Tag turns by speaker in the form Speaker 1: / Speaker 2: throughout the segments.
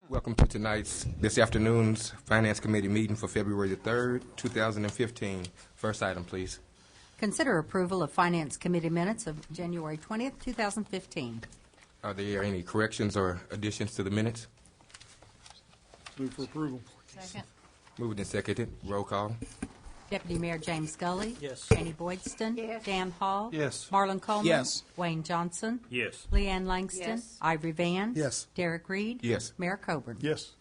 Speaker 1: Welcome to this afternoon's Finance Committee meeting for February the 3rd, 2015. First item, please.
Speaker 2: Consider approval of Finance Committee minutes of January 20th, 2015.
Speaker 1: Are there any corrections or additions to the minutes?
Speaker 3: Move for approval.
Speaker 2: Second.
Speaker 1: Moved and seconded. Roll call.
Speaker 2: Deputy Mayor James Scully.
Speaker 3: Yes.
Speaker 2: Janie Boydston.
Speaker 4: Yes.
Speaker 2: Dan Hall.
Speaker 3: Yes.
Speaker 2: Marlon Coleman.
Speaker 3: Yes.
Speaker 2: Wayne Johnson.
Speaker 3: Yes.
Speaker 2: Leanne Langston.
Speaker 4: Yes.
Speaker 2: Ivory Van.
Speaker 3: Yes.
Speaker 2: Derek Reed.
Speaker 1: Yes.
Speaker 2: Mayor Coburn.
Speaker 3: Yes.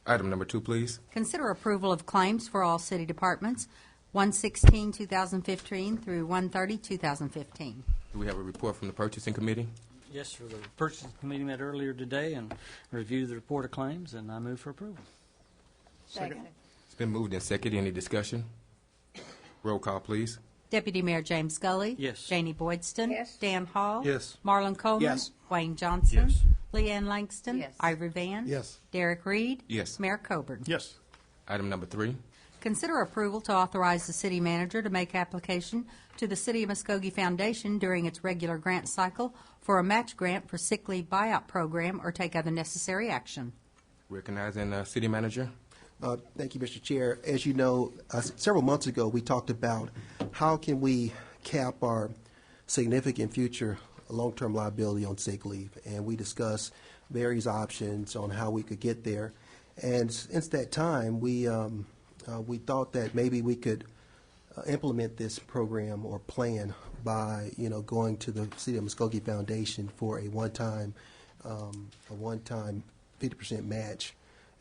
Speaker 1: Item number 2, please.
Speaker 2: Consider approval of claims for all city departments, 1/16/2015 through 1/30/2015.
Speaker 1: Do we have a report from the Purchasing Committee?
Speaker 5: Yes, sir. The Purchasing Committee met earlier today and reviewed the report of claims, and I move for approval.
Speaker 4: Second.
Speaker 1: It's been moved and seconded. Any discussion? Roll call, please.
Speaker 2: Deputy Mayor James Scully.
Speaker 5: Yes.
Speaker 2: Janie Boydston.
Speaker 4: Yes.
Speaker 2: Dan Hall.
Speaker 3: Yes.
Speaker 2: Marlon Coleman.
Speaker 3: Yes.
Speaker 2: Wayne Johnson.
Speaker 5: Yes.
Speaker 2: Leanne Langston.
Speaker 4: Yes.
Speaker 2: Ivory Van.
Speaker 3: Yes.
Speaker 2: Derek Reed.
Speaker 1: Yes.
Speaker 2: Mayor Coburn.
Speaker 3: Yes.
Speaker 1: Item number 3.
Speaker 2: Consider approval to authorize the city manager to make application to the City of Muskogee Foundation during its regular grant cycle for a match grant for sick leave buyout program or take other necessary action.
Speaker 1: Recognizing City Manager.
Speaker 6: Thank you, Mr. Chair. As you know, several months ago, we talked about how can we cap our significant future long-term liability on sick leave, and we discussed various options on how we could get there. And since that time, we thought that maybe we could implement this program or plan by, going to the City of Muskogee Foundation for a one-time 50% match.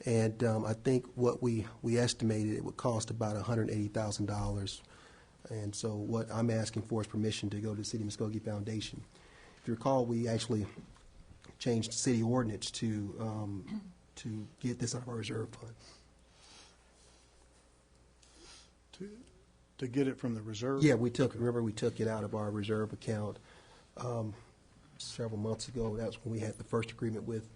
Speaker 6: And I think what we estimated it would cost about $180,000. And so what I'm asking for is permission to go to the City of Muskogee Foundation. If you recall, we actually changed the city ordinance to get this out of our reserve fund.
Speaker 3: To get it from the reserve?
Speaker 6: Yeah, we took it out of our reserve account several months ago. That's when we had the first agreement with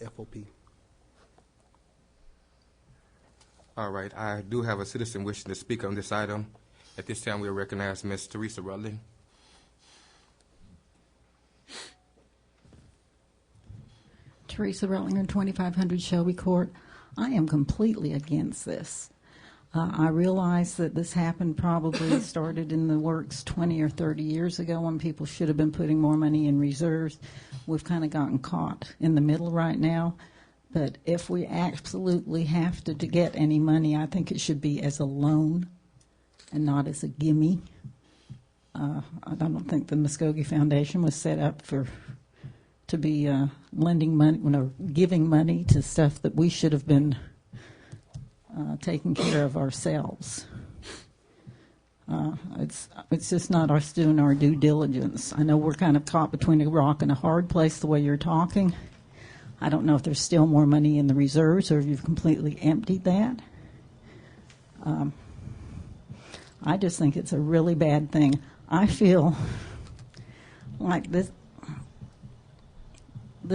Speaker 6: FOP.
Speaker 1: All right. I do have a citizen wishing to speak on this item. At this time, we'll recognize Ms. Teresa Rutling.
Speaker 7: Teresa Rutlinger, 2500 Shelby Court. I am completely against this. I realize that this happened probably started in the works 20 or 30 years ago when people should have been putting more money in reserves. We've kind of gotten caught in the middle right now. But if we absolutely have to get any money, I think it should be as a loan and not as a gimme. I don't think the Muskogee Foundation was set up to be lending money, giving money to stuff that we should have been taking care of ourselves. It's just not us doing our due diligence. I know we're kind of caught between a rock and a hard place the way you're talking. I don't know if there's still more money in the reserves or if you've completely emptied that. I just think it's a really bad thing. I feel like this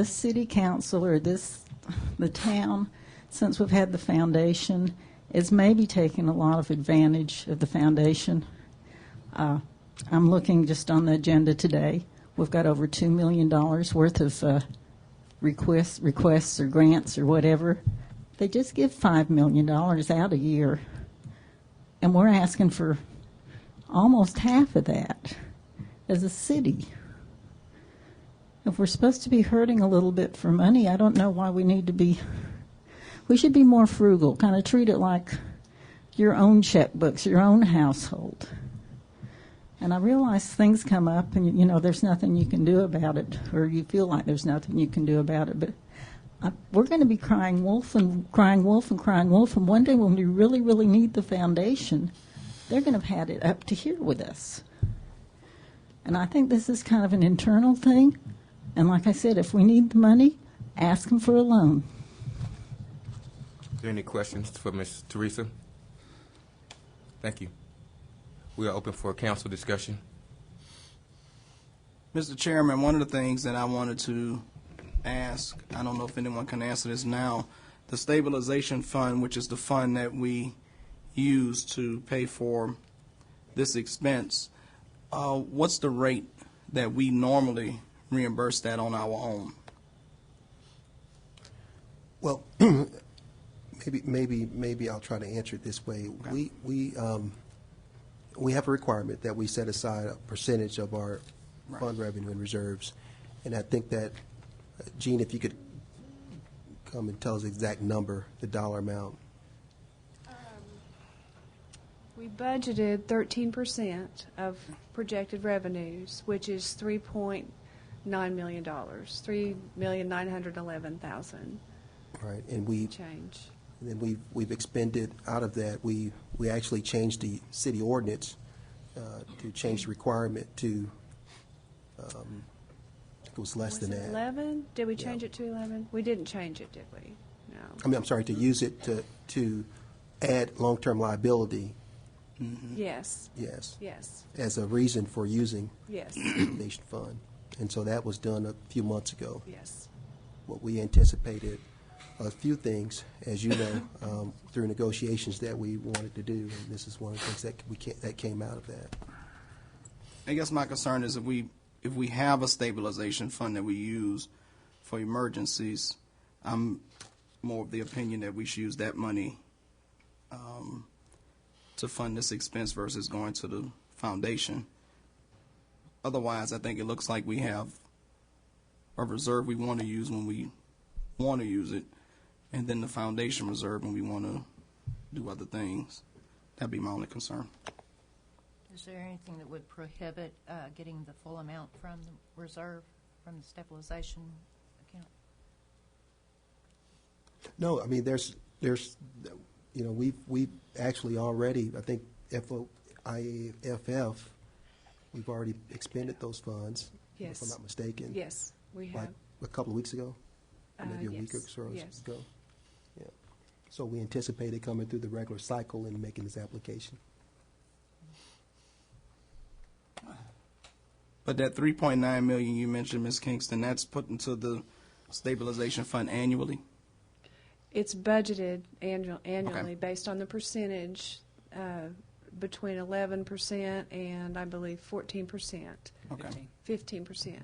Speaker 7: city council or the town, since we've had the foundation, is maybe taking a lot of advantage of the foundation. I'm looking just on the agenda today. We've got over $2 million worth of requests or grants or whatever. They just give $5 million out a year. And we're asking for almost half of that as a city. If we're supposed to be hurting a little bit for money, I don't know why we need to be. We should be more frugal, kind of treat it like your own checkbooks, your own household. And I realize things come up and, there's nothing you can do about it, or you feel like there's nothing you can do about it. But we're going to be crying wolf and crying wolf and crying wolf. And one day when we really, really need the foundation, they're going to have had it up to here with us. And I think this is kind of an internal thing. And like I said, if we need the money, ask them for a loan.
Speaker 1: Are there any questions for Ms. Teresa? Thank you. We are open for council discussion.
Speaker 8: Mr. Chairman, one of the things that I wanted to ask, I don't know if anyone can answer this now, the stabilization fund, which is the fund that we use to pay for this expense, what's the rate that we normally reimburse that on our own?
Speaker 6: Well, maybe I'll try to answer it this way.
Speaker 8: Okay.
Speaker 6: We have a requirement that we set aside a percentage of our
Speaker 8: Right.
Speaker 6: fund revenue and reserves, and I think that, Gene, if you could come and tell us the exact number, the dollar amount.
Speaker 9: We budgeted 13% of projected revenues, which is $3.9 million, $3,911,000
Speaker 6: Right, and
Speaker 9: change.
Speaker 6: then we've expended out of that. We actually changed the city ordinance to change the requirement to. I think it was less
Speaker 9: Was
Speaker 6: than
Speaker 9: it
Speaker 6: that.
Speaker 9: 11? Did we change
Speaker 6: Yeah.
Speaker 9: it to 11? We didn't change it, did we? No.
Speaker 6: I'm sorry, to use it to add long-term liability.
Speaker 9: Yes,
Speaker 6: Yes,
Speaker 9: yes,
Speaker 6: as a reason for using
Speaker 9: yes,
Speaker 6: the stabilization fund, and so that was done a few months ago.
Speaker 9: yes.
Speaker 6: What we anticipated, a few things, as you know, through negotiations that we wanted to do, and this is one of the things that came out of that.
Speaker 8: I guess my concern is if we have a stabilization fund that we use for emergencies, I'm more of the opinion that we should use that money to fund this expense versus going to the foundation. Otherwise, I think it looks like we have a reserve we want to use when we want to use it, and then the foundation reserve when we want to do other things. That'd be my only concern.
Speaker 4: Is there anything that would prohibit getting the full amount from the reserve, from the stabilization account?
Speaker 6: No, I mean, there's, we've actually already, I think IAFF, we've already expended those funds,
Speaker 9: Yes.
Speaker 6: if I'm not mistaken.
Speaker 9: Yes, we
Speaker 6: Like
Speaker 9: have.
Speaker 6: a couple of weeks ago, or maybe a week or
Speaker 9: Yes,
Speaker 6: so
Speaker 9: yes.
Speaker 6: ago. Yeah. So we anticipated coming through the regular cycle and making this application.
Speaker 8: But that 3.9 million you mentioned, Ms. Kingston, that's put into the stabilization fund annually?
Speaker 9: It's budgeted annually based on the percentage between 11% and I believe 14%,
Speaker 8: Okay.
Speaker 9: 15%.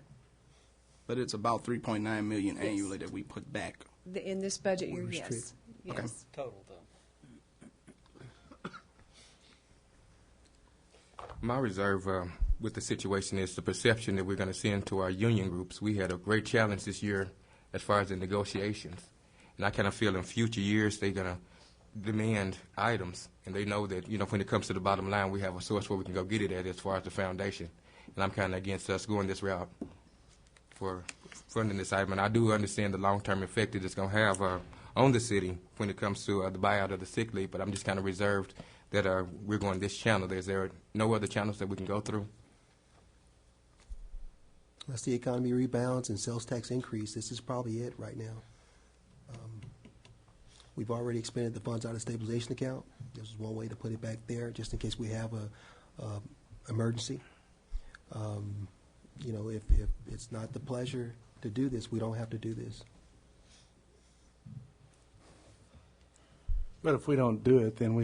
Speaker 8: But it's about 3.9 million annually that we put back.
Speaker 9: In this budget
Speaker 6: We
Speaker 9: year,
Speaker 6: restrict.
Speaker 9: yes.
Speaker 8: Okay.
Speaker 9: Yes.
Speaker 5: Total, though.
Speaker 1: My reserve with the situation is the perception that we're going to send to our union groups. We had a great challenge this year as far as the negotiations. And I kind of feel in future years they're going to demand items. And they know that, when it comes to the bottom line, we have a source where we can go get it at as far as the foundation. And I'm kind of against us going this route for funding this item. And I do understand the long-term effect that it's going to have on the city when it comes to the buyout of the sick leave. But I'm just kind of reserved that we're going this channel. Is there no other channels that we can go through?
Speaker 6: Unless the economy rebounds and sales tax increase, this is probably it right now. We've already expended the funds out of stabilization account. This is one way to put it back there, just in case we have a emergency. If it's not the pleasure to do this, we don't have to do this.
Speaker 3: But if we don't do it, then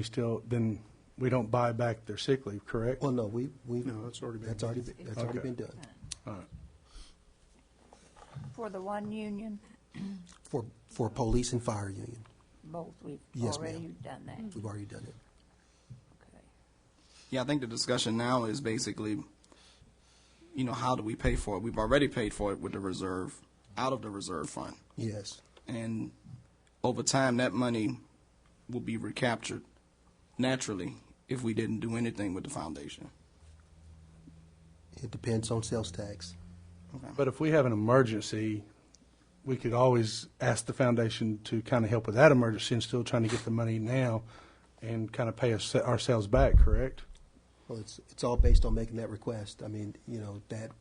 Speaker 3: we don't buy back their sick leave, correct?
Speaker 6: Well, no,
Speaker 3: No, that's already been
Speaker 6: that's
Speaker 3: done.
Speaker 6: already
Speaker 3: Okay.
Speaker 6: been done.
Speaker 3: All right.
Speaker 4: For the one union,
Speaker 6: For police and fire union,
Speaker 4: both, we've
Speaker 6: Yes,
Speaker 4: already
Speaker 6: ma'am.
Speaker 4: done that.
Speaker 6: we've already done it.
Speaker 4: Okay.
Speaker 8: Yeah, I think the discussion now is basically, how do we pay for it? We've already paid for it with the reserve, out of the reserve fund.
Speaker 6: Yes.
Speaker 8: And over time, that money will be recaptured naturally if we didn't do anything with the foundation.
Speaker 6: It depends on sales tax.
Speaker 3: But if we have an emergency, we could always ask the foundation to kind of help with that emergency and still trying to get the money now and kind of pay ourselves back, correct?
Speaker 6: Well, it's all based on making that request. I mean, that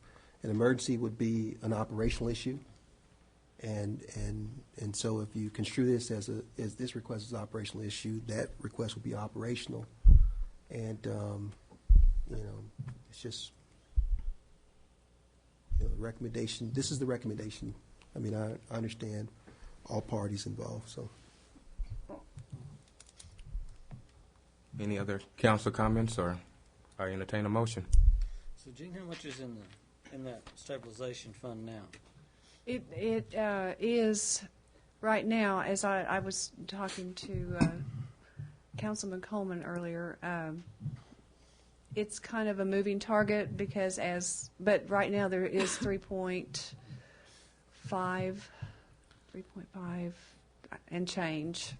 Speaker 6: an emergency would be an operational issue, and so if you construe this as this request is an operational issue, that request would be operational, and it's just the recommendation. This is the recommendation. I mean, I understand all parties involved. So,
Speaker 1: Any other council comments, or I entertain a motion?
Speaker 5: So, Gene, how much is in that stabilization fund now?
Speaker 9: It is right now, as I was talking to Councilman Coleman earlier, it's kind of a moving target because but right now there is 3.5 and change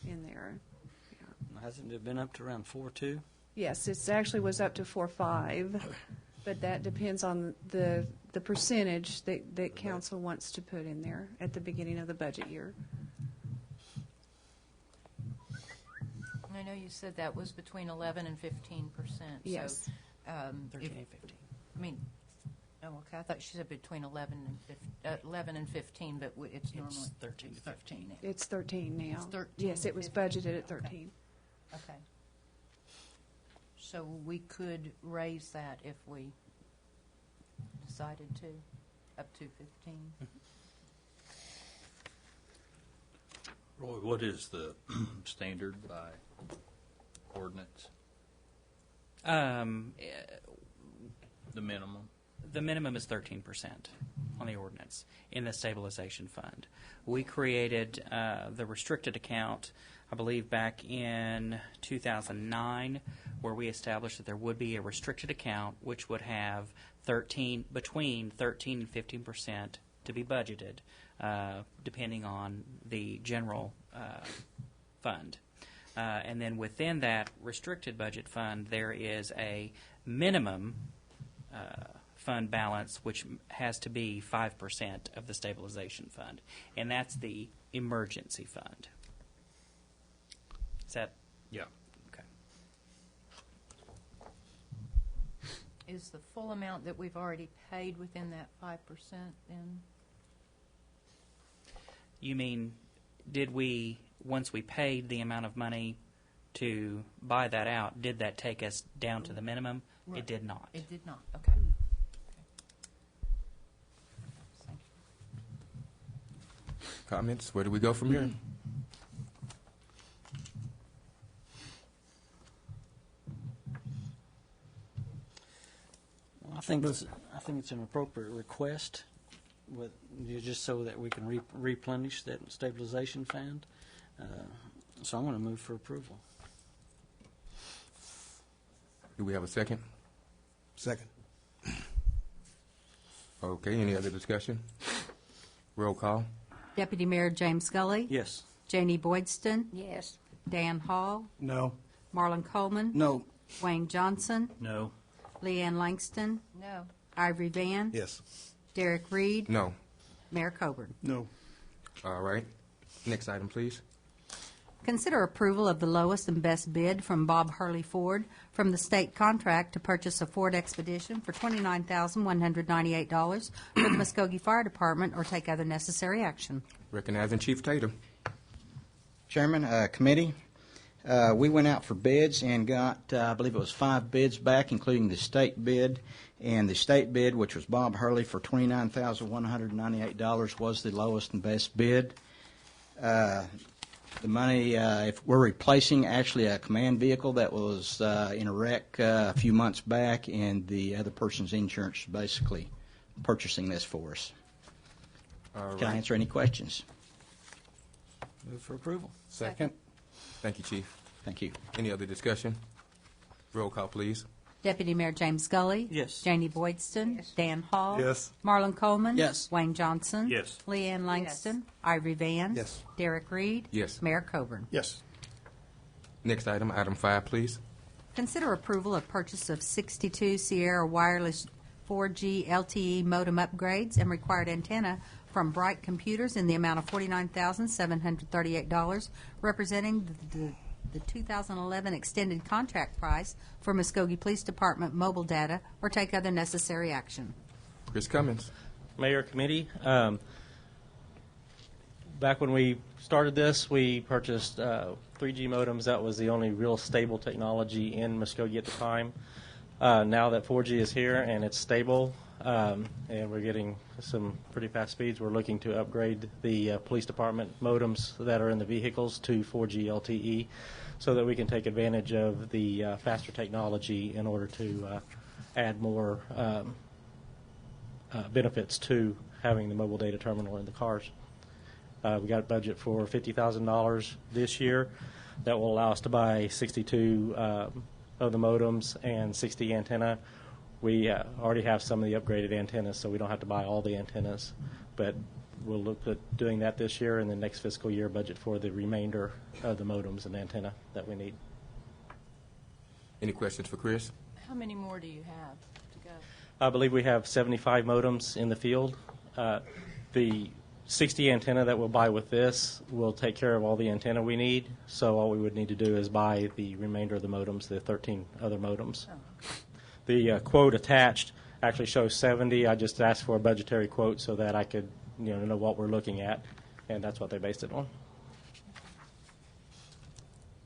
Speaker 9: in there.
Speaker 5: Hasn't it been up to around 4.2?
Speaker 9: Yes, it actually was up to 4.5, but that depends on the percentage that council wants to put in there at the beginning of the budget year.
Speaker 4: I know you said that was between 11 and 15%.
Speaker 9: Yes.
Speaker 4: So,
Speaker 5: 13 and 15.
Speaker 4: I mean, oh, okay. I thought she said between 11 and 15, but it's normally
Speaker 5: 13 to 15.
Speaker 4: now.
Speaker 9: It's 13 now.
Speaker 4: It's 13
Speaker 9: Yes, it was
Speaker 4: 15.
Speaker 9: budgeted at 13.
Speaker 4: Okay. So we could raise that if we decided to, up to 15.
Speaker 10: Roy, what is the standard by ordinance, the minimum?
Speaker 11: The minimum is 13% on the ordinance in the stabilization fund. We created the restricted account, I believe, back in 2009, where we established that there would be a restricted account which would have between 13 and 15% to be budgeted, depending on the general fund. And then within that restricted budget fund, there is a minimum fund balance, which has to be 5% of the stabilization fund, and that's the emergency fund. Is that?
Speaker 10: Yeah.
Speaker 11: Okay.
Speaker 4: Is the full amount that we've already paid within that 5% then?
Speaker 11: You mean, did we, once we paid the amount of money to buy that out, did that take us down to the minimum?
Speaker 4: Right.
Speaker 11: It did not.
Speaker 4: It did not. Okay. Thank you.
Speaker 1: Comments? Where do we go from here?
Speaker 5: Well, I think it's an appropriate request, just so that we can replenish that stabilization fund. So I'm going to move for approval.
Speaker 1: Do we have a second?
Speaker 6: Second.
Speaker 1: Okay, any other discussion? Roll call.
Speaker 2: Deputy Mayor James Scully.
Speaker 5: Yes.
Speaker 2: Janie Boydston.
Speaker 4: Yes.
Speaker 2: Dan Hall.
Speaker 3: No.
Speaker 2: Marlon Coleman.
Speaker 8: No.
Speaker 2: Wayne Johnson.
Speaker 10: No.
Speaker 2: Leanne Langston.
Speaker 4: No.
Speaker 2: Ivory Van.
Speaker 6: Yes.
Speaker 2: Derek Reed.
Speaker 1: No.
Speaker 2: Mayor Coburn.
Speaker 3: No.
Speaker 1: All right. Next item, please.
Speaker 2: Consider approval of the lowest and best bid from Bob Hurley Ford from the state contract to purchase a Ford Expedition for $29,198 for the Muskogee Fire Department, or take other necessary action.
Speaker 1: Recognizing Chief Tatum.
Speaker 12: Chairman, committee, we went out for bids and got, I believe it was 5 bids back, including the state bid. And the state bid, which was Bob Hurley for $29,198, was the lowest and best bid. The money, if we're replacing actually a command vehicle that was in a wreck a few months back, and the other person's insurance is basically purchasing this for us.
Speaker 1: All
Speaker 12: Can I
Speaker 1: right.
Speaker 12: answer any questions?
Speaker 5: Move for approval.
Speaker 3: Second.
Speaker 1: Thank you, Chief.
Speaker 12: Thank you.
Speaker 1: Any other discussion? Roll call, please.
Speaker 2: Deputy Mayor James Scully.
Speaker 5: Yes.
Speaker 2: Janie Boydston.
Speaker 4: Yes.
Speaker 2: Dan Hall.
Speaker 3: Yes.
Speaker 2: Marlon Coleman.
Speaker 8: Yes.
Speaker 2: Wayne Johnson.
Speaker 10: Yes.
Speaker 2: Leanne Langston. Ivory Van.
Speaker 6: Yes.
Speaker 2: Derek Reed.
Speaker 1: Yes.
Speaker 2: Mayor Coburn.
Speaker 3: Yes.
Speaker 1: Next item, item 5, please.
Speaker 2: Consider approval of purchase of 62 Sierra Wireless 4G LTE modem upgrades and required antenna from Bright Computers in the amount of $49,738, representing the 2011 extended contract price for Muskogee Police Department mobile data, or take other necessary action.
Speaker 1: Chris Cummins.
Speaker 13: Mayor, committee, back when we started this, we purchased 3G modems. That was the only real stable technology in Muskogee at the time. Now that 4G is here and it's stable, and we're getting some pretty fast speeds, we're looking to upgrade the police department modems that are in the vehicles to 4G LTE, so that we can take advantage of the faster technology in order to add more benefits to having the mobile data terminal in the cars. We got a budget for $50,000 this year that will allow us to buy 62 of the modems and 60 antenna. We already have some of the upgraded antennas, so we don't have to buy all the antennas. But we'll look at doing that this year, and the next fiscal year budget for the remainder of the modems and antenna that we need.
Speaker 1: Any questions for Chris?
Speaker 4: How many more do you have to go?
Speaker 13: I believe we have 75 modems in the field. The 60 antenna that we'll buy with this will take care of all the antenna we need, so all we would need to do is buy the remainder of the modems, the 13 other modems.
Speaker 4: Oh.
Speaker 13: The quote attached actually shows 70. I just asked for a budgetary quote so that I could know what we're looking at, and that's what they based it on.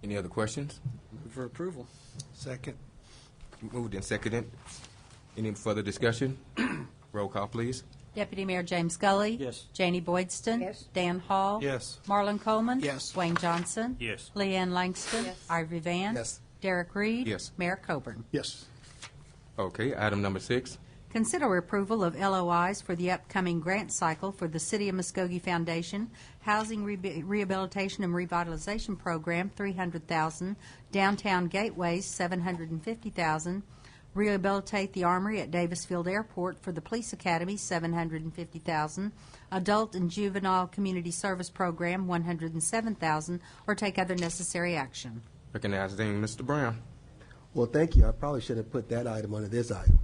Speaker 1: Any other questions?
Speaker 5: Move for approval.
Speaker 3: Second.
Speaker 1: Moved and seconded. Any further discussion? Roll call, please.
Speaker 2: Deputy Mayor James Scully.
Speaker 5: Yes.
Speaker 2: Janie Boydston.
Speaker 9: Yes.
Speaker 2: Dan Hall.
Speaker 3: Yes.
Speaker 2: Marlon Coleman.
Speaker 8: Yes.
Speaker 2: Dwayne Johnson.
Speaker 10: Yes.
Speaker 2: Leanne Langston.
Speaker 9: Yes.
Speaker 2: Ivory Van.
Speaker 6: Yes.
Speaker 2: Derek Reed.
Speaker 1: Yes.
Speaker 2: Mayor Coburn.
Speaker 3: Yes.
Speaker 1: Okay, item number 6.
Speaker 2: Consider approval of LOIs for the upcoming grant cycle for the City of Muskogee Foundation Housing Rehabilitation and Revitalization Program, $300,000, Downtown Gateways, $750,000, Rehabilitate the Armory at Davis Field Airport for the Police Academy, $750,000, Adult and Juvenile Community Service Program, $107,000, or take other necessary action.
Speaker 1: Recognizing Mr. Brown.
Speaker 6: Well, thank you. I probably should have put that item under this item.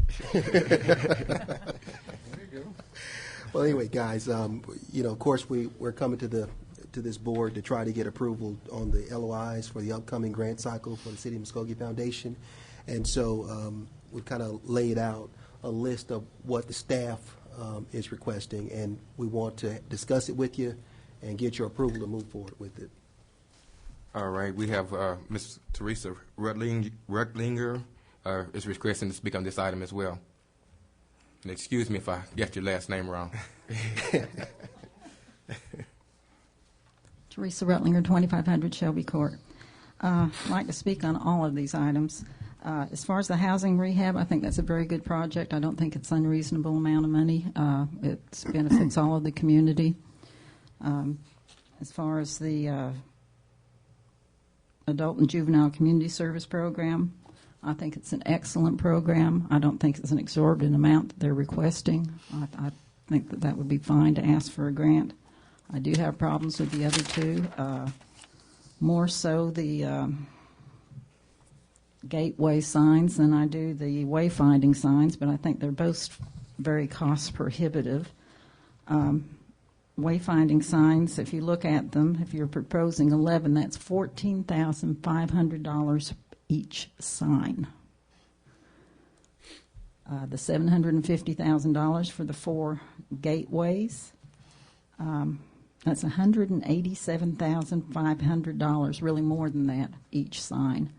Speaker 6: Well, anyway, guys, of course, we're coming to this board to try to get approval on the LOIs for the upcoming grant cycle for the City of Muskogee Foundation. And so we've kind of laid out a list of what the staff is requesting, and we want to discuss it with you and get your approval to move forward with it.
Speaker 1: All right, we have Ms. Teresa Rutlinger is requesting to speak on this item as well. And excuse me if I get your last name wrong.
Speaker 7: Teresa Rutlinger, 2500 Shelby Court. I'd like to speak on all of these items. As far as the housing rehab, I think that's a very good project. I don't think it's an unreasonable amount of money. It benefits all of the community. As far as the Adult and Juvenile Community Service Program, I think it's an excellent program. I don't think it's an exorbitant amount that they're requesting. I think that would be fine to ask for a grant. I do have problems with the other two, more so the gateway signs than I do the wayfinding signs, but I think they're both very cost prohibitive. Wayfinding signs, if you look at them, if you're proposing 11, that's $14,500 each sign. The $750,000 for the 4 gateways, that's $187,500, really more than that each sign.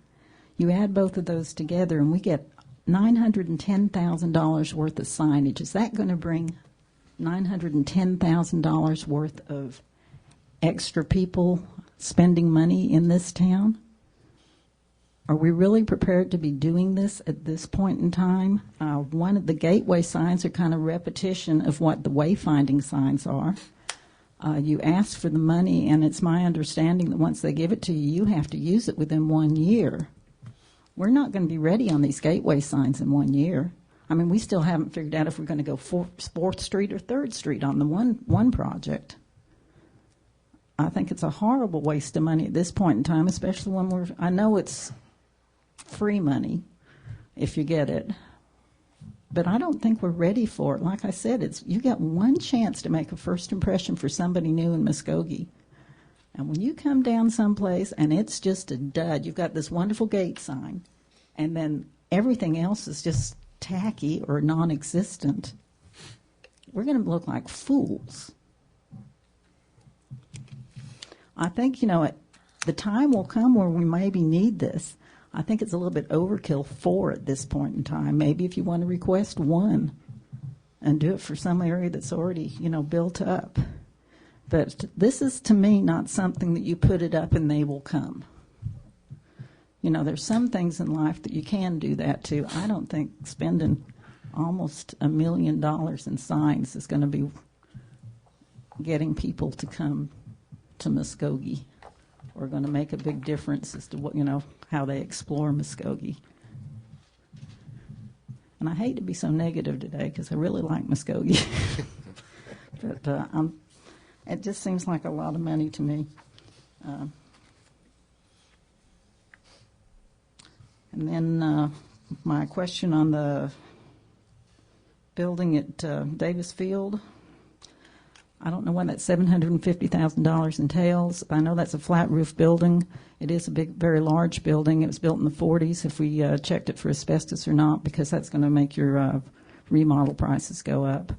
Speaker 7: You add both of those together and we get $910,000 worth of signage. Is that going to bring $910,000 worth of extra people spending money in this town? Are we really prepared to be doing this at this point in time? One of the gateway signs are kind of repetition of what the wayfinding signs are. You ask for the money, and it's my understanding that once they give it to you, you have to use it within 1 year. We're not going to be ready on these gateway signs in 1 year. I mean, we still haven't figured out if we're going to go 4th Street or 3rd Street on the one project. I think it's a horrible waste of money at this point in time, especially when I know it's free money if you get it, but I don't think we're ready for it. Like I said, you got one chance to make a first impression for somebody new in Muskogee. And when you come down someplace and it's just a dud, you've got this wonderful gate sign, and then everything else is just tacky or non-existent, we're going to look like fools. I think, the time will come where we maybe need this. I think it's a little bit overkill 4 at this point in time. Maybe if you want to request 1 and do it for some area that's already, built up. But this is, to me, not something that you put it up and they will come. There's some things in life that you can do that to. I don't think spending almost $1 million in signs is going to be getting people to come to Muskogee or going to make a big difference as to what, you know, how they explore Muskogee. And I hate to be so negative today because I really like Muskogee. But it just seems like a lot of money to me. And then my question on the building at Davis Field, I don't know what that $750,000 entails. I know that's a flat roof building. It is a big, very large building. It was built in the 40s. If we checked it for asbestos or not, because that's going to make your remodel prices go up.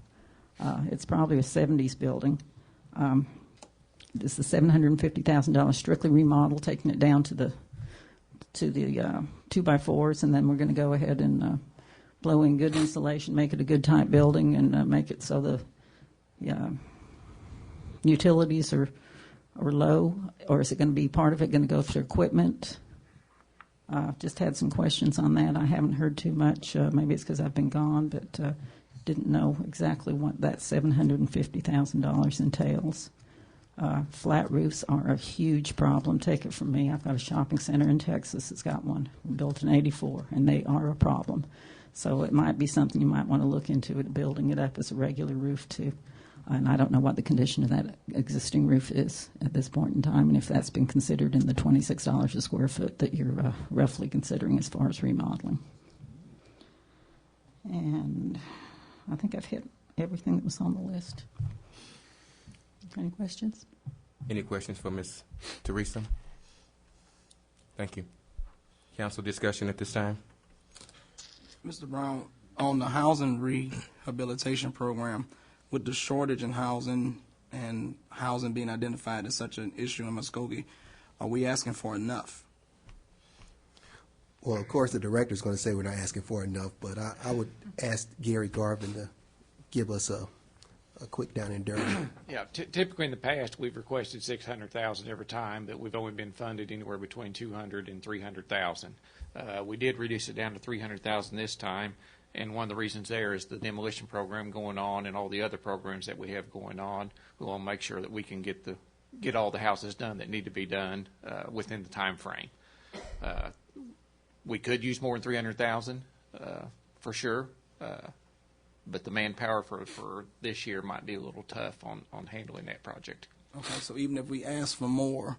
Speaker 7: It's probably a 70s building. This is $750,000 strictly remodel, taking it down to the 2x4s, and then we're going to go ahead and blow in good insulation, make it a good type building, and make it so the utilities are low, or is it going to be part of it going to go through equipment? Just had some questions on that. I haven't heard too much. Maybe it's because I've been gone, but didn't know exactly what that $750,000 entails. Flat roofs are a huge problem. Take it from me. I've got a shopping center in Texas that's got one built in '84, and they are a problem. So it might be something you might want to look into, it, building it up as a regular roof too. And I don't know what the condition of that existing roof is at this point in time, and if that's been considered in the $26 a square foot that you're roughly considering as far as remodeling. And I think I've hit everything that was on the list. Any questions?
Speaker 1: Any questions for Ms. Teresa? Thank you. Council discussion at this time?
Speaker 8: Mr. Brown, on the housing rehabilitation program, with the shortage in housing and housing being identified as such an issue in Muskogee, are we asking for enough?
Speaker 6: Well, of course, the director's going to say we're not asking for enough, but I would ask Gary Garvin to give us a quick down and dirty.
Speaker 14: Yeah, typically in the past we've requested $600,000 every time, but we've only been funded anywhere between $200,000 and $300,000. We did reduce it down to $300,000 this time, and one of the reasons there is the demolition program going on and all the other programs that we have going on. We want to make sure that we can get all the houses done that need to be done within the time frame. We could use more than $300,000 for sure. But the manpower for this year might be a little tough on handling that project.
Speaker 8: Okay, so even if we ask for more,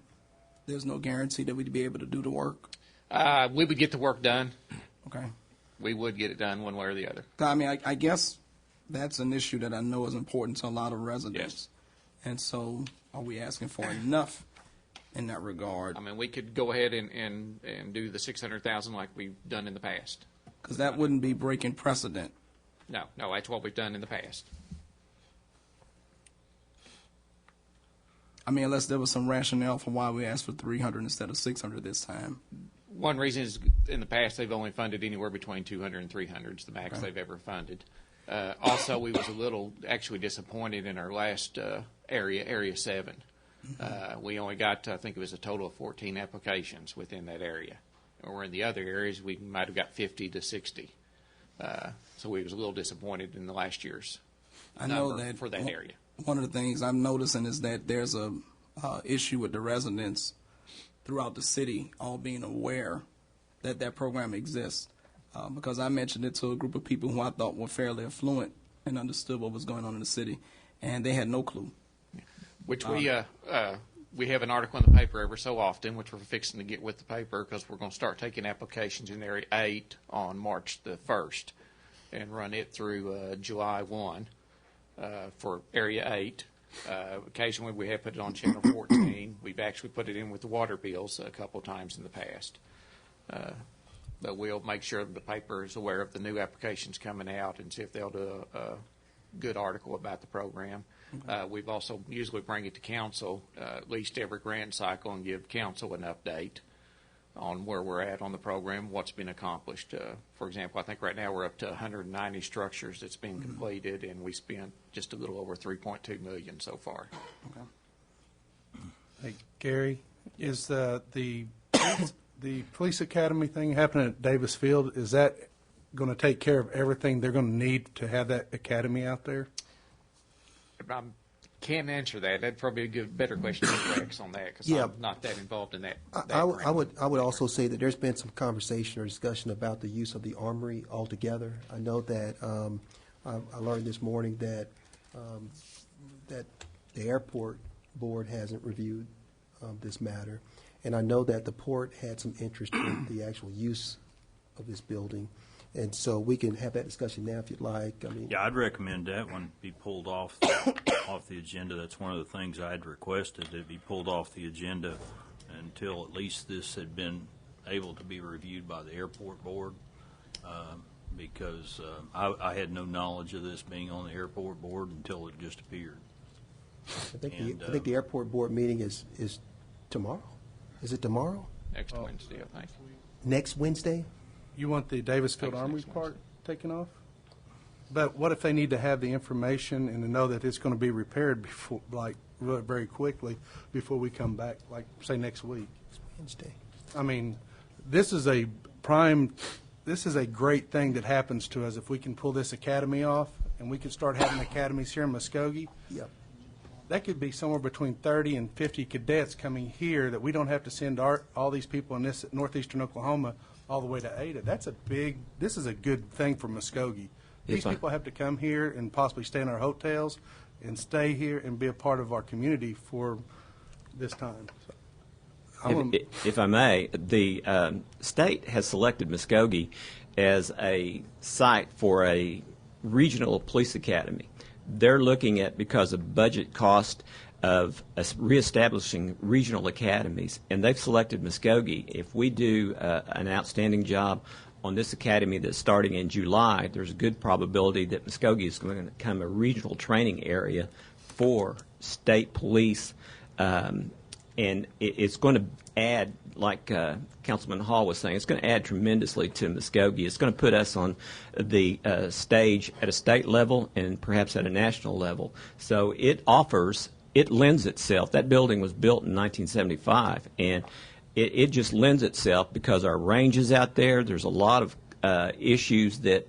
Speaker 8: there's no guarantee that we'd be able to do the work?
Speaker 14: We would get the work done.
Speaker 8: Okay.
Speaker 14: We would get it done one way or the other.
Speaker 8: I mean, I guess that's an issue that I know is important to a lot of residents.
Speaker 14: Yes.
Speaker 8: And so are we asking for enough in that regard?
Speaker 14: I mean, we could go ahead and do the $600,000 like we've done in the past.
Speaker 8: Because that wouldn't be breaking precedent.
Speaker 14: No, that's what we've done in the past.
Speaker 8: I mean, unless there was some rationale for why we asked for 300 instead of 600 this time.
Speaker 14: One reason is in the past they've only funded anywhere between 200 and 300 is the max they've ever funded. Also, we was a little actually disappointed in our last area 7. We only got, I think it was a total of 14 applications within that area. Or in the other areas, we might have got 50 to 60. So we was a little disappointed in the last year's number for that area.
Speaker 8: One of the things I'm noticing is that there's a issue with the residents throughout the city all being aware that that program exists. Because I mentioned it to a group of people who I thought were fairly affluent and understood what was going on in the city, and they had no clue.
Speaker 14: Which we have an article in the paper every so often, which we're fixing to get with the paper because we're going to start taking applications in Area 8 on March the 1st and run it through July 1 for Area 8. Occasionally we have put it on Channel 14. We've actually put it in with the water bills a couple of times in the past. But we'll make sure that the paper is aware of the new applications coming out and see if they'll do a good article about the program. We've also usually bring it to council at least every grant cycle and give council an update on where we're at on the program, what's been accomplished. For example, I think right now we're up to 190 structures that's been completed, and we spent just a little over $3.2 million so far.
Speaker 8: Okay.
Speaker 3: Hey, Gary, is the police academy thing happening at Davis Field, is that going to take care of everything they're going to need to have that academy out there?
Speaker 14: can't answer that. That'd probably be a better question to Rex on that, because
Speaker 6: Yeah.
Speaker 14: I'm not that involved in that.
Speaker 6: I would also say that there's been some conversation or discussion about the use of the armory altogether. I know that I learned this morning that that the airport board hasn't reviewed this matter, and I know that the port had some interest in the actual use of this building, and so we can have that discussion now if you'd like. I mean,
Speaker 10: Yeah, I'd recommend that one be pulled off off the agenda. That's one of the things I'd requested, that it be pulled off the agenda until at least this had been able to be reviewed by the airport board, because I had no knowledge of this being on the airport board until it just appeared.
Speaker 6: I think the airport board meeting is tomorrow. Is it tomorrow?
Speaker 14: Next Wednesday, I think.
Speaker 6: Next Wednesday?
Speaker 3: You want the Davisfield Armory part taken off? But what if they need to have the information and to know that it's going to be repaired before, like, really very quickly before we come back, like, say, next week?
Speaker 6: Wednesday.
Speaker 3: I mean, this is a great thing that happens to us if we can pull this academy off and we can start having academies here in Muskogee.
Speaker 6: Yep.
Speaker 3: That could be somewhere between 30 and 50 cadets coming here that we don't have to send all these people in this northeastern Oklahoma all the way to Ada. This is a good thing for Muskogee. These people have to come here and possibly stay in our hotels and stay here and be a part of our community for this time. So,
Speaker 15: if I may, the state has selected Muskogee as a site for a regional police academy. They're looking at, because of budget cost of reestablishing regional academies, and they've selected Muskogee. If we do an outstanding job on this academy that's starting in July, there's a good probability that Muskogee is going to become a regional training area for state police, and it's going to add, like Councilman Hall was saying, it's going to add tremendously to Muskogee. It's going to put us on the stage at a state level and perhaps at a national level. So it lends itself. That building was built in 1975, and it just lends itself because our range is out there. There's a lot of issues that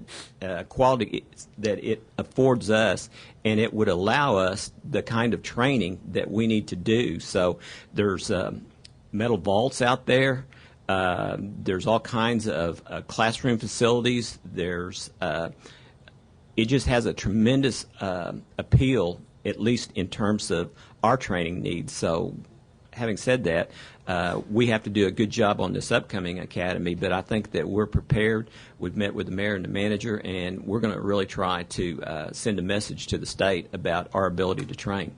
Speaker 15: quality that it affords us, and it would allow us the kind of training that we need to do. So there's metal vaults out there. There's all kinds of classroom facilities. It just has a tremendous appeal, at least in terms of our training needs. So having said that, we have to do a good job on this upcoming academy, but I think that we're prepared. We've met with the mayor and the manager, and we're going to really try to send a message to the state about our ability to train.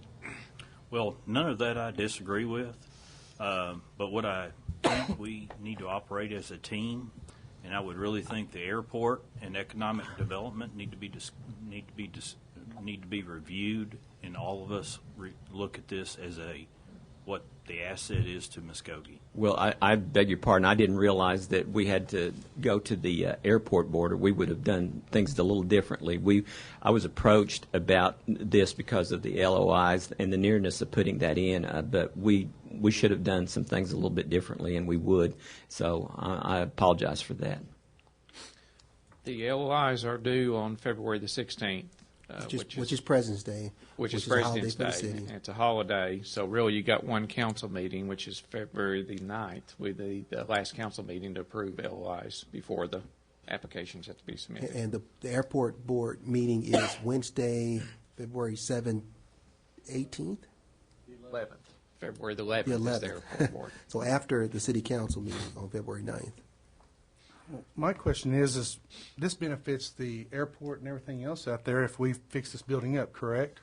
Speaker 10: Well, none of that I disagree with, but what I think we need to operate as a team, and I would really think the airport and economic development need to be reviewed, and all of us look at this as what the asset is to Muskogee.
Speaker 15: Well, I beg your pardon. I didn't realize that we had to go to the airport board, or we would have done things a little differently. I was approached about this because of the LOIs and the nearness of putting that in, but we should have done some things a little bit differently, and we would. So I apologize for that.
Speaker 14: The LOIs are due on February the 16th.
Speaker 6: Which is President's Day.
Speaker 14: Which is
Speaker 6: a holiday
Speaker 14: President's
Speaker 6: for the
Speaker 14: Day.
Speaker 6: city.
Speaker 14: It's a holiday, so really you got one council meeting, which is February the 9th, with the last council meeting to approve LOIs before the applications have to be submitted.
Speaker 6: And the airport board meeting is Wednesday, February 18th?
Speaker 14: 11th. February the 11th
Speaker 6: The
Speaker 14: is the
Speaker 6: 11th.
Speaker 14: airport board.
Speaker 6: So after the city council meeting on February 9th.
Speaker 3: My question is this benefits the airport and everything else out there if we fix this building up, correct?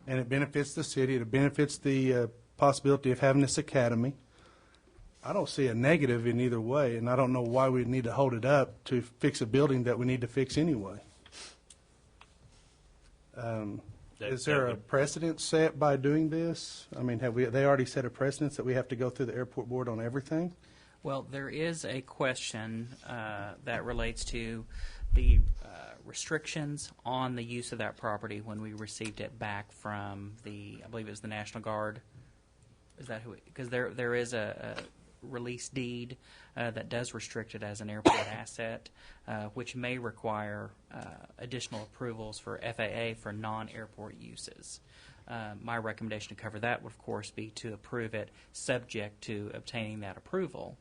Speaker 3: And it benefits the city. It benefits the possibility of having this academy. I don't see a negative in either way, and I don't know why we need to hold it up to fix a building that we need to fix anyway. Is there a precedent set by doing this? I mean, they already set a precedence that we have to go through the airport board on everything?
Speaker 11: Well, there is a question that relates to the restrictions on the use of that property when we received it back from I believe it was the National Guard. Is that who? Because there is a release deed that does restrict it as an airport asset, which may require additional approvals for FAA for non-airport uses. My recommendation to cover that would, of course, be to approve it subject to obtaining that approval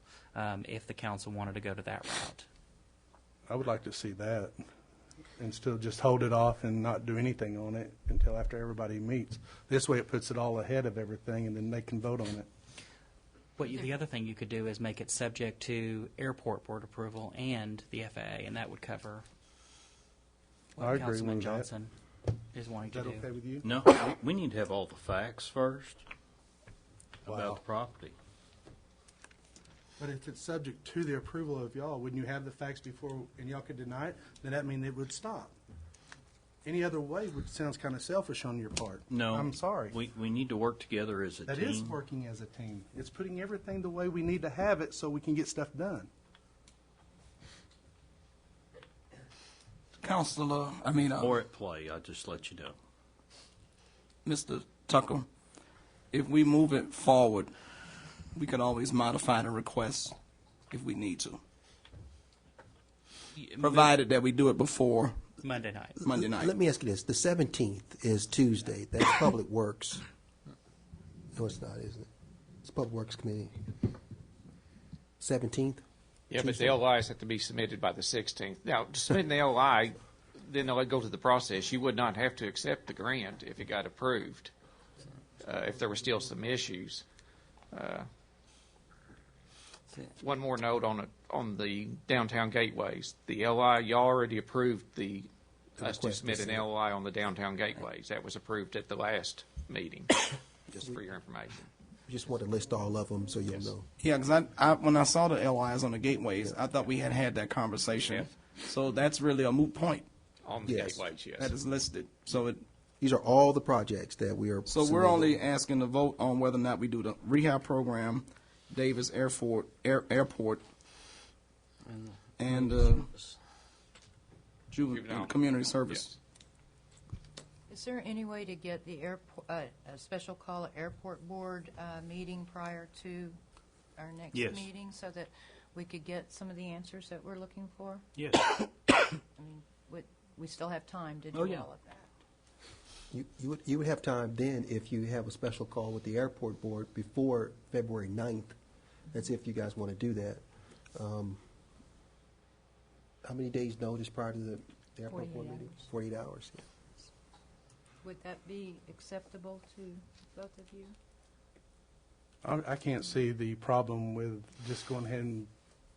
Speaker 11: if the council wanted to go to that route.
Speaker 3: I would like to see that and still just hold it off and not do anything on it until after everybody meets. This way it puts it all ahead of everything, and then they can vote on it.
Speaker 11: The other thing you could do is make it subject to airport board approval and the FAA, and that would cover what
Speaker 3: I agree
Speaker 11: Councilman
Speaker 3: with that.
Speaker 11: Johnson is wanting
Speaker 3: Is that
Speaker 11: to do.
Speaker 3: okay with you?
Speaker 10: No, we need to have all the facts first about the property.
Speaker 3: But if it's subject to the approval of y'all, wouldn't you have the facts before, and y'all could deny it? Then that means it would stop. Any other way sounds kind of selfish on your part.
Speaker 10: No.
Speaker 3: I'm sorry.
Speaker 10: We need to work together as a
Speaker 3: That
Speaker 10: team.
Speaker 3: is working as a team. It's putting everything the way we need to have it so we can get stuff done.
Speaker 8: Counselor,
Speaker 10: More at play, I'll just let you know.
Speaker 8: Mr. Tucker, if we move it forward, we could always modify the request if we need to, provided that we do it before
Speaker 11: Monday night.
Speaker 8: Monday night.
Speaker 6: Let me ask you this. The 17th is Tuesday. That's Public Works. No, it's not, isn't it? It's Public Works Committee. 17th?
Speaker 14: Yeah, but
Speaker 6: Tuesday?
Speaker 14: the LIs have to be submitted by the 16th. Now, submitting the LI, then they'll go to the process. You would not have to accept the grant if it got approved, if there were still some issues. One more note on the downtown gateways. The LI, you already approved us to submit an LI on the downtown gateways. That was approved at the last meeting, just for your information.
Speaker 6: We just want to list all of them so you'll know.
Speaker 8: Yeah, because when I saw the LIs on the gateways, I thought we had that conversation. So that's really a moot point.
Speaker 14: On the
Speaker 6: Yes.
Speaker 14: gateways, yes.
Speaker 8: That is listed. So
Speaker 6: These are all the projects that we are.
Speaker 8: So we're
Speaker 6: submitting.
Speaker 8: only asking to vote on whether or not we do the rehab program, Davis Airport, and juvenile community service.
Speaker 4: Is there any way to get the airport, a special call airport board meeting prior to our next
Speaker 10: Yes.
Speaker 4: meeting so that we could get some of the answers that we're looking for?
Speaker 10: Yes.
Speaker 4: I mean, we still have time to do
Speaker 10: Oh, yeah.
Speaker 4: all of that.
Speaker 6: You would have time then if you have a special call with the airport board before February 9th. That's if you guys want to do that. How many days notice prior to the airport board
Speaker 4: 48
Speaker 6: meeting?
Speaker 4: hours.
Speaker 6: 48 hours, yeah.
Speaker 4: Would that be acceptable to both of you?
Speaker 3: I can't see the problem with just going ahead and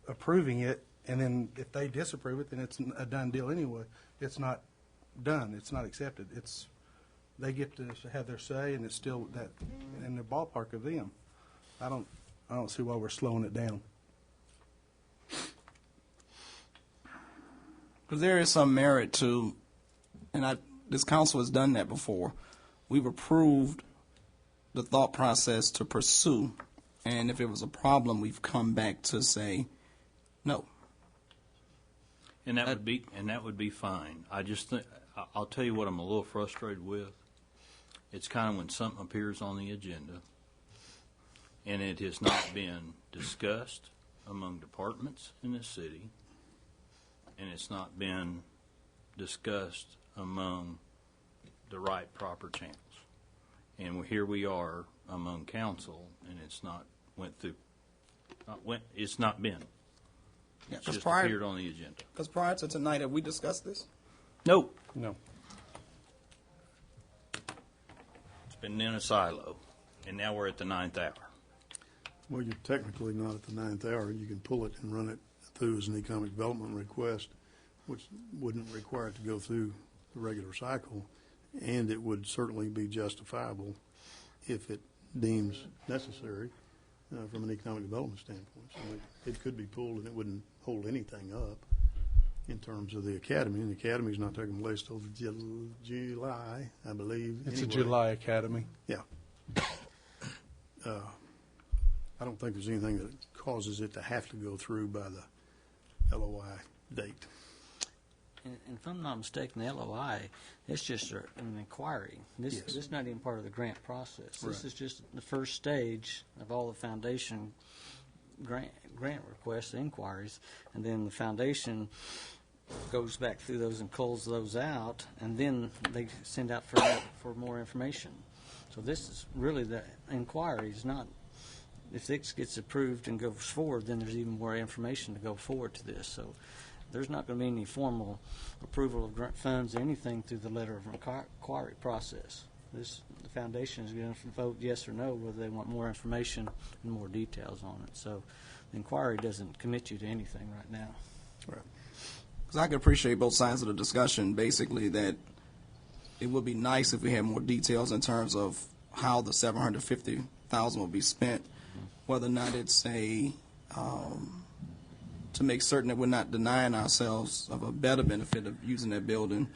Speaker 3: approving it, and then if they disapprove it, then it's a done deal anyway. It's not done. It's not accepted. They get to have their say, and it's still that in the ballpark of them. I don't see why we're slowing it down.
Speaker 8: Because there is some merit to, and this council has done that before. We've approved the thought process to pursue, and if it was a problem, we've come back to say no.
Speaker 10: And that would be fine. I just think, I'll tell you what I'm a little frustrated with. It's kind of when something appears on the agenda and it has not been discussed among departments in the city, and it's not been discussed among the right proper channels. And here we are among council, and it's not it's not been.
Speaker 8: Yeah,
Speaker 10: It's just appeared on the agenda.
Speaker 8: Because prior to tonight, have we discussed this?
Speaker 10: Nope.
Speaker 3: No.
Speaker 10: It's been in a silo, and now we're at the 9th hour.
Speaker 16: Well, you're technically not at the 9th hour. You can pull it and run it through as an economic development request, which wouldn't require it to go through the regular cycle, and it would certainly be justifiable if it deems necessary from an economic development standpoint. So it could be pulled, and it wouldn't hold anything up in terms of the academy. And the academy's not taking place till July, I believe.
Speaker 3: It's a
Speaker 16: anyway.
Speaker 3: July academy.
Speaker 16: Yeah. I don't think there's anything that causes it to have to go through by the LOI date.
Speaker 5: And if I'm not mistaken, the LOI, it's just an inquiry. This is not even part of the grant process. This is just the first stage of all the foundation grant requests, inquiries, and then the foundation goes back through those and culls those out, and then they send out for more information. So this is really the inquiry is not, if this gets approved and goes forward, then there's even more information to go forward to this. So there's not going to be any formal approval of grant funds or anything through the letter of inquiry process. The foundation is going to vote yes or no whether they want more information and more details on it. So the inquiry doesn't commit you to anything right now.
Speaker 8: Right. Because I can appreciate both sides of the discussion, basically, that it would be nice if we had more details in terms of how the $750,000 will be spent, whether or not it's a to make certain that we're not denying ourselves of a better benefit of using that building.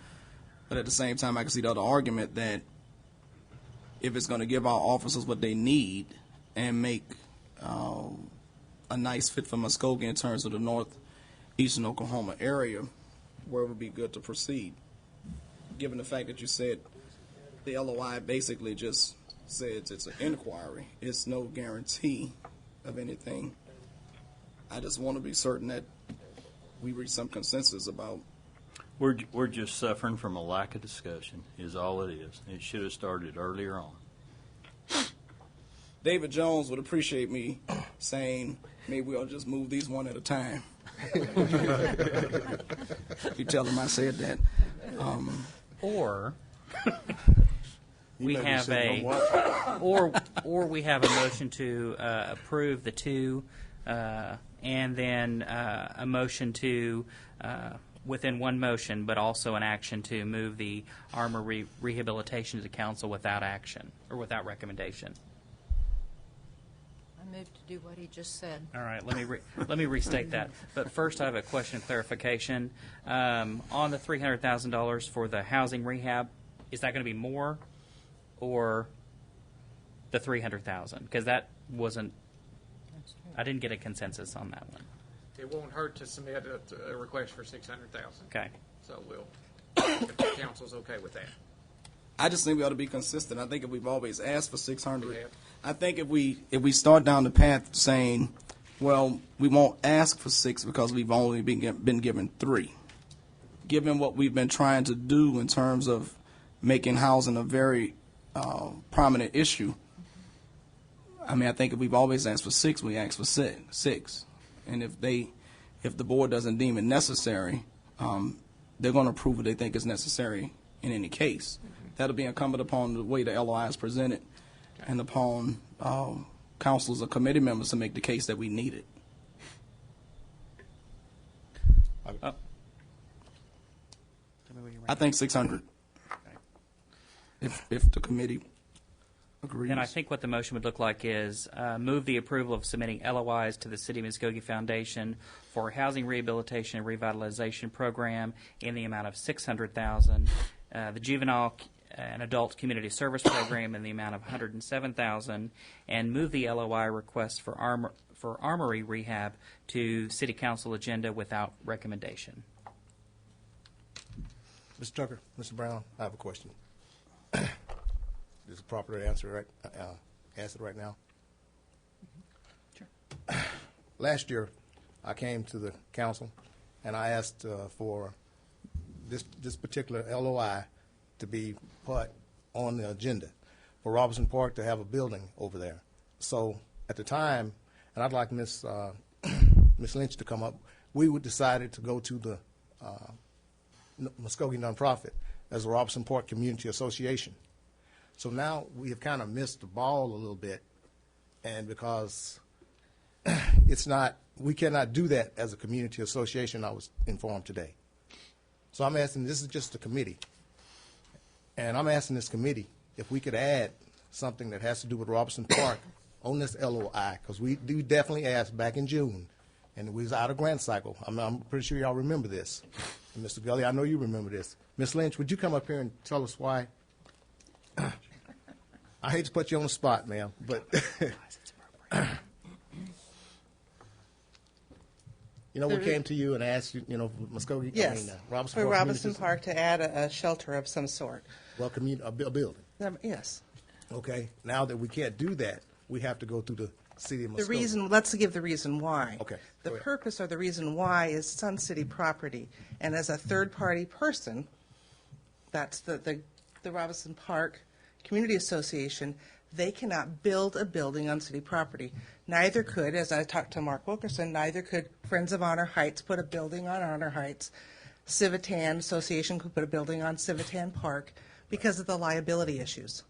Speaker 8: But at the same time, I can see the other argument that if it's going to give our officers what they need and make a nice fit for Muskogee in terms of the northeastern Oklahoma area, where it would be good to proceed. Given the fact that you said the LOI basically just says it's an inquiry, it's no guarantee of anything. I just want to be certain that we reach some consensus about.
Speaker 10: We're just suffering from a lack of discussion is all it is. It should have started earlier on.
Speaker 8: David Jones would appreciate me saying maybe we'll just move these one at a time. You tell him I said that.
Speaker 11: Or we have or we have a motion to approve the two, and then a motion to within one motion, but also an action to move the armor rehabilitation to the council without action or without recommendation.
Speaker 4: I move to do what he just said.
Speaker 11: All right, let me restate that. But first, I have a question of clarification on the $300,000 for the housing rehab. Is that going to be more, or the $300,000? Because that wasn't. I didn't get a consensus on that one.
Speaker 14: It won't hurt to submit a request for $600,000.
Speaker 11: Okay.
Speaker 14: So we'll, if the council's okay with that.
Speaker 8: I just think we ought to be consistent. I think if we've always asked for 600, I think if we start down the path saying, well, we won't ask for 6 because we've only been given 3. Given what we've been trying to do in terms of making housing a very prominent issue, I mean, I think if we've always asked for 6, we ask for 6. And if the board doesn't deem it necessary, they're going to approve what they think is necessary in any case. That'll be incumbent upon the way the LOI is presented and upon councilors or committee members to make the case that we need it. I think 600. If the committee agrees.
Speaker 11: Then I think what the motion would look like is move the approval of submitting LOIs to the City of Muskogee Foundation for a housing rehabilitation and revitalization program in the amount of $600,000, the juvenile and adult community service program in the amount of $107,000, and move the LOI request for armory rehab to City Council agenda without recommendation.
Speaker 17: Mr. Tucker, Mr. Brown, I have a question. Is it proper to answer it right now?
Speaker 11: Sure.
Speaker 17: Last year, I came to the council and I asked for this particular LOI to be put on the agenda for Robinson Park to have a building over there. So at the time, and I'd like Ms. Lynch to come up, we decided to go to the Muskogee nonprofit as the Robinson Park Community Association. So now we have kind of missed the ball a little bit, and because we cannot do that as a community association, I was informed today. So I'm asking, this is just a committee, and I'm asking this committee if we could add something that has to do with Robinson Park on this LOI, because we definitely asked back in June, and we was out of grant cycle. I'm pretty sure y'all remember this. And Mr. Gully, I know you remember this. Ms. Lynch, would you come up here and tell us why? I hate to put you on the spot, ma'am, but we came to you and asked you, Muskogee,
Speaker 18: yes,
Speaker 17: Robinson
Speaker 18: for
Speaker 17: Park
Speaker 18: Robinson Park to add a shelter of some sort.
Speaker 17: Well, a building.
Speaker 18: Yes.
Speaker 17: Okay. Now that we can't do that, we have to go through the city of Muskogee.
Speaker 18: Let's give the reason why.
Speaker 17: Okay.
Speaker 18: The purpose or the reason why is Sun City property, and as a third-party person, that's the Robinson Park community association, they cannot build a building on city property. Neither could, as I talked to Mark Wilkerson, neither could Friends of Honor Heights put a building on Honor Heights. Civitan Association could put a building on Civitan Park because of the liability issues.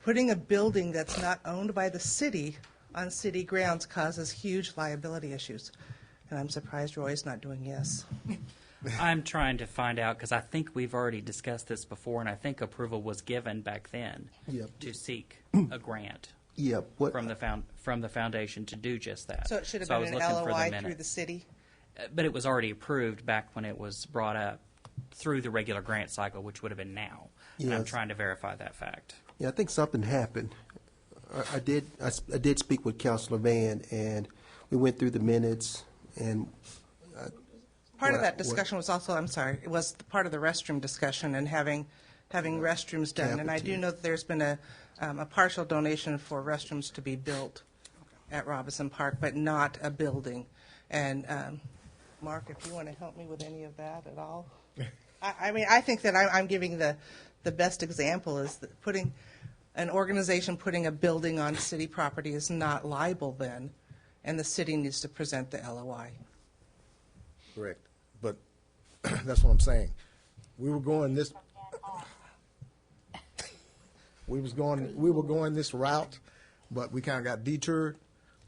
Speaker 18: Putting a building that's not owned by the city on city grounds causes huge liability issues. And I'm surprised Roy's not doing yes.
Speaker 11: I'm trying to find out, because I think we've already discussed this before, and I think approval was given back then to seek a grant from the foundation to do just that.
Speaker 18: So it should have
Speaker 11: I was
Speaker 18: been an
Speaker 11: looking for the
Speaker 18: LOI through
Speaker 11: minute.
Speaker 18: the city?
Speaker 11: But it was already approved back when it was brought up through the regular grant cycle, which would have been now. And I'm
Speaker 6: Yes.
Speaker 11: trying to verify that fact.
Speaker 6: Yeah, I think something happened. I did speak with Councilor Van, and we went through the minutes, and
Speaker 18: Part of that discussion was also, I'm sorry, it was part of the restroom discussion and having restrooms done. And I do know that there's been a partial donation for restrooms to be built at Robinson Park, but not a building. And Mark, if you want to help me with any of that at all. I mean, I think that I'm giving the best example is that putting an organization putting a building on city property is not liable then, and the city needs to present the LOI.
Speaker 17: Correct. But that's what I'm saying. We were going this route, but we kind of got deterred.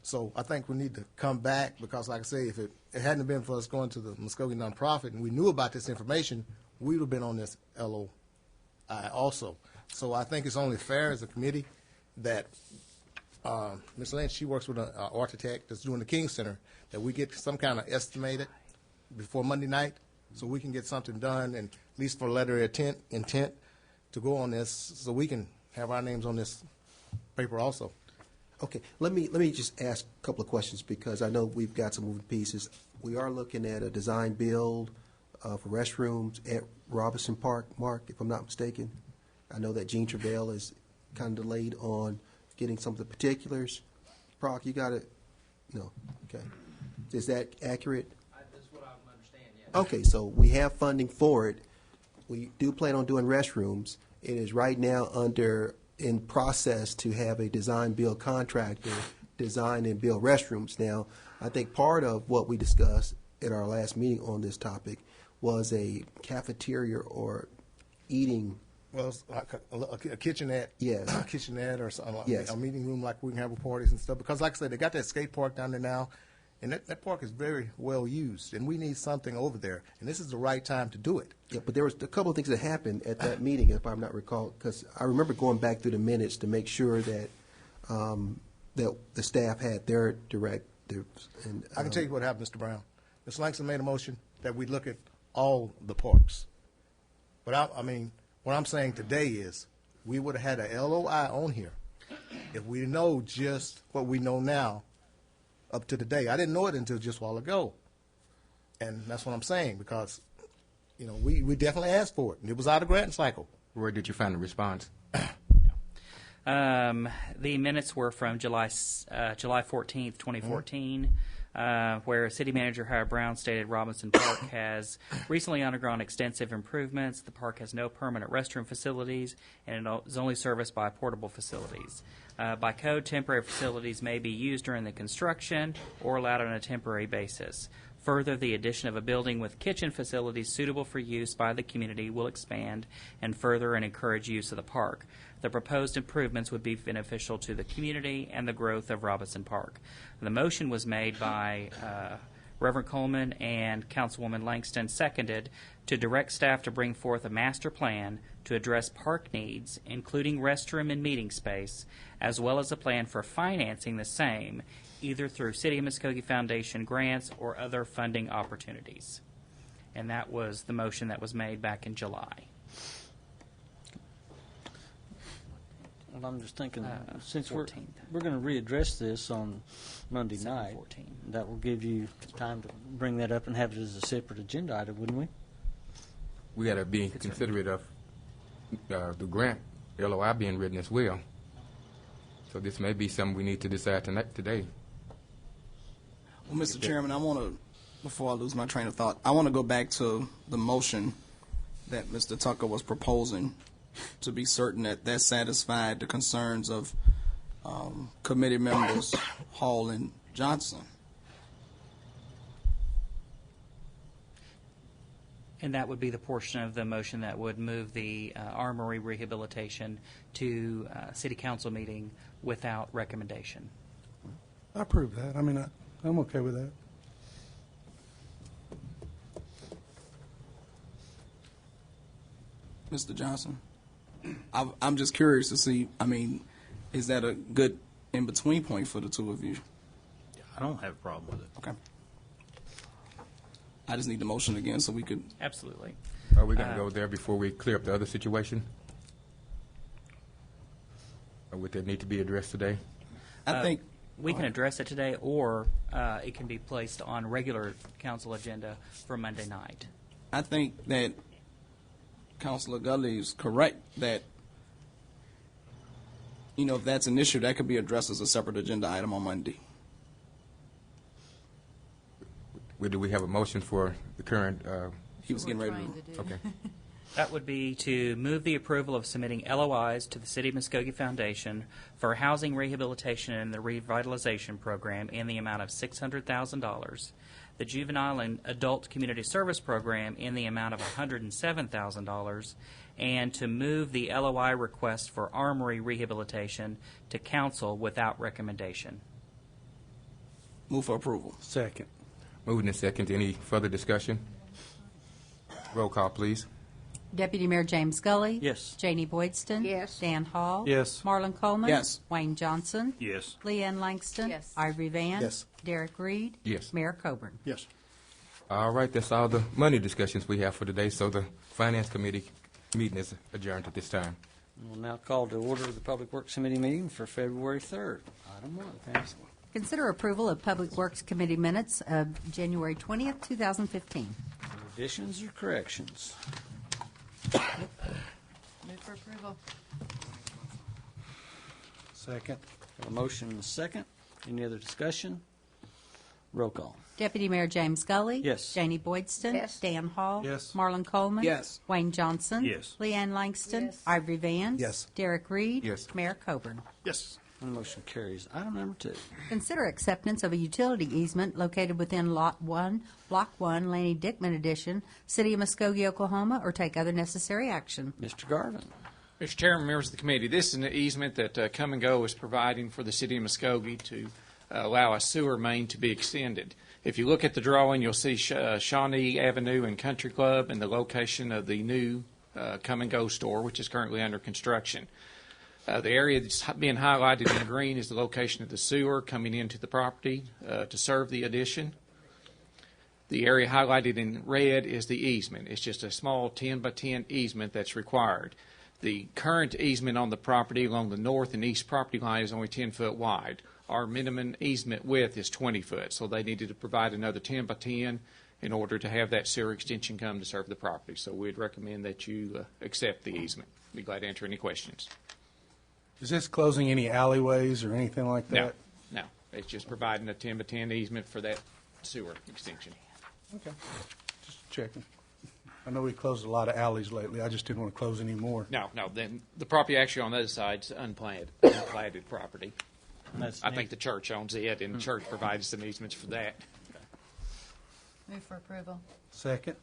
Speaker 17: So I think we need to come back because, like I say, if it hadn't been for us going to the Muskogee nonprofit and we knew about this information, we would have been on this LOI also. So I think it's only fair as a committee that Ms. Lynch, she works with an architect that's doing the King Center, that we get some kind of estimated before Monday night so we can get something done, and at least for letter of intent to go on this so we can have our names on this paper also.
Speaker 6: okay, let me just ask a couple of questions because I know we've got some moving pieces. We are looking at a design build for restrooms at Robinson Park, Mark, if I'm not mistaken. I know that Gene Travail is kind of delayed on getting some of the particulars. Proc, you got it? No, okay. Is that accurate?
Speaker 5: That's what I understand, yes.
Speaker 6: Okay, so we have funding for it. We do plan on doing restrooms. It is right now in process to have a design-build contractor design and build restrooms. Now, I think part of what we discussed at our last meeting on this topic was a cafeteria or eating.
Speaker 17: Well, it's like a kitchenette.
Speaker 6: Yes.
Speaker 17: A kitchenette or something like
Speaker 6: Yes.
Speaker 17: a meeting room like we can have parties and stuff. Because like I said, they got that skate park down there now, and that park is very well used, and we need something over there. And this is the right time to do it.
Speaker 6: Yeah, but there was a couple of things that happened at that meeting, if I'm not recall, because I remember going back through the minutes to make sure that that the staff had their directives. And
Speaker 17: I can tell you what happened, Mr. Brown. Ms. Langston made a motion that we look at all the parks. But I mean, what I'm saying today is we would have had a LOI on here if we know just what we know now up to today. I didn't know it until just a while ago. And that's what I'm saying because, you know, we definitely asked for it. And it was out of grant cycle.
Speaker 1: Where did you find the response?
Speaker 11: The minutes were from July 14th, 2014, where City Manager Howard Brown stated Robinson Park has recently undergone extensive improvements. The park has no permanent restroom facilities, and it is only serviced by portable facilities. By code, temporary facilities may be used during the construction or allowed on a temporary basis. Further, the addition of a building with kitchen facilities suitable for use by the community will expand and further and encourage use of the park. The proposed improvements would be beneficial to the community and the growth of Robinson Park. The motion was made by Reverend Coleman and Councilwoman Langston, seconded, to direct staff to bring forth a master plan to address park needs, including restroom and meeting space, as well as a plan for financing the same, either through City of Muskogee Foundation grants or other funding opportunities. And that was the motion that was made back in July.
Speaker 5: Well, I'm just thinking, since
Speaker 11: 14th.
Speaker 5: we're going to readdress this on Monday night,
Speaker 11: 14.
Speaker 5: that will give you time to bring that up and have it as a separate agenda item, wouldn't we?
Speaker 1: We got to be considerate of the grant LOI being written as well. So this may be something we need to decide today.
Speaker 8: Well, Mr. Chairman, I want to, before I lose my train of thought, I want to go back to the motion that Mr. Tucker was proposing to be certain that that satisfied the concerns of committee members Hall and Johnson.
Speaker 11: And that would be the portion of the motion that would move the armory rehabilitation to city council meeting without recommendation.
Speaker 3: I approve that. I mean, I'm okay with that.
Speaker 8: Mr. Johnson, I'm just curious to see, I mean, is that a good in-between point for the two of you?
Speaker 10: I don't have a problem with it.
Speaker 8: Okay. I just need the motion again so we could.
Speaker 11: Absolutely.
Speaker 1: Are we going to go there before we clear up the other situation? Or would that need to be addressed today?
Speaker 8: I think
Speaker 11: we can address it today, or it can be placed on regular council agenda for Monday night.
Speaker 8: I think that Councilor Gully is correct that, you know, if that's an issue, that could be addressed as a separate agenda item on Monday.
Speaker 1: Do we have a motion for the current?
Speaker 8: He was getting ready to.
Speaker 1: Okay.
Speaker 11: That would be to move the approval of submitting LOIs to the City of Muskogee Foundation for housing rehabilitation and the revitalization program in the amount of $600,000, the Juvenile and Adult Community Service Program in the amount of $107,000, and to move the LOI request for armory rehabilitation to council without recommendation.
Speaker 8: Move for approval.
Speaker 3: Second.
Speaker 1: Moving in second. Any further discussion? Roll call, please.
Speaker 2: Deputy Mayor James Gully.
Speaker 5: Yes.
Speaker 2: Janie Boydston.
Speaker 9: Yes.
Speaker 2: Dan Hall.
Speaker 3: Yes.
Speaker 2: Marlon Coleman.
Speaker 8: Yes.
Speaker 2: Wayne Johnson.
Speaker 10: Yes.
Speaker 2: Leanne Langston.
Speaker 4: Yes.
Speaker 2: Ivory Van.
Speaker 17: Yes.
Speaker 2: Derek Reed.
Speaker 1: Yes.
Speaker 2: Mayor Coburn.
Speaker 16: Yes.
Speaker 1: All right, that's all the money discussions we have for today, so the Finance Committee meeting is adjourned at this time.
Speaker 5: We'll now call to order the Public Works Committee meeting for February 3rd. Item 1, Patsy.
Speaker 2: Consider approval of Public Works Committee minutes of January 20th, 2015.
Speaker 5: Additions or corrections?
Speaker 4: Move for approval.
Speaker 3: Second.
Speaker 5: Have a motion and a second. Any other discussion? Roll call.
Speaker 2: Deputy Mayor James Gully.
Speaker 5: Yes.
Speaker 2: Janie Boydston.
Speaker 9: Yes.
Speaker 2: Dan Hall.
Speaker 3: Yes.
Speaker 2: Marlon Coleman.
Speaker 8: Yes.
Speaker 2: Wayne Johnson.
Speaker 10: Yes.
Speaker 2: Leanne Langston.
Speaker 4: Yes.
Speaker 2: Ivory Van.
Speaker 17: Yes.
Speaker 2: Derek Reed.
Speaker 1: Yes.
Speaker 2: Mayor Coburn.
Speaker 16: Yes.
Speaker 5: And the motion carries. Item number 2.
Speaker 2: Consider acceptance of a utility easement located within Lot 1, Block 1, Laney Dickman Edition, City of Muskogee, Oklahoma, or take other necessary action.
Speaker 5: Mr. Garvin.
Speaker 14: Mr. Chairman, members of the committee, this is an easement that Come and Go is providing for the city of Muskogee to allow a sewer main to be extended. If you look at the drawing, you'll see Shawnee Avenue and Country Club and the location of the new Come and Go store, which is currently under construction. The area that's being highlighted in green is the location of the sewer coming into the property to serve the addition. The area highlighted in red is the easement. It's just a small 10 by 10 easement that's required. The current easement on the property along the north and east property line is only 10 foot wide. Our minimum easement width is 20 foot, so they needed to provide another 10 by 10 in order to have that sewer extension come to serve the property. So we'd recommend that you accept the easement. Be glad to answer any questions.
Speaker 3: Is this closing any alleyways or anything like
Speaker 14: No,
Speaker 3: that?
Speaker 14: no. It's just providing a 10 by 10 easement for that sewer extension.
Speaker 3: Okay. Just checking. I know we closed a lot of alleys lately. I just didn't want to close any more.
Speaker 14: No. Then the property actually on the other side is unplanted property. I think the church owns it, and the church provides some easements for that.
Speaker 4: Move for approval.
Speaker 3: Second.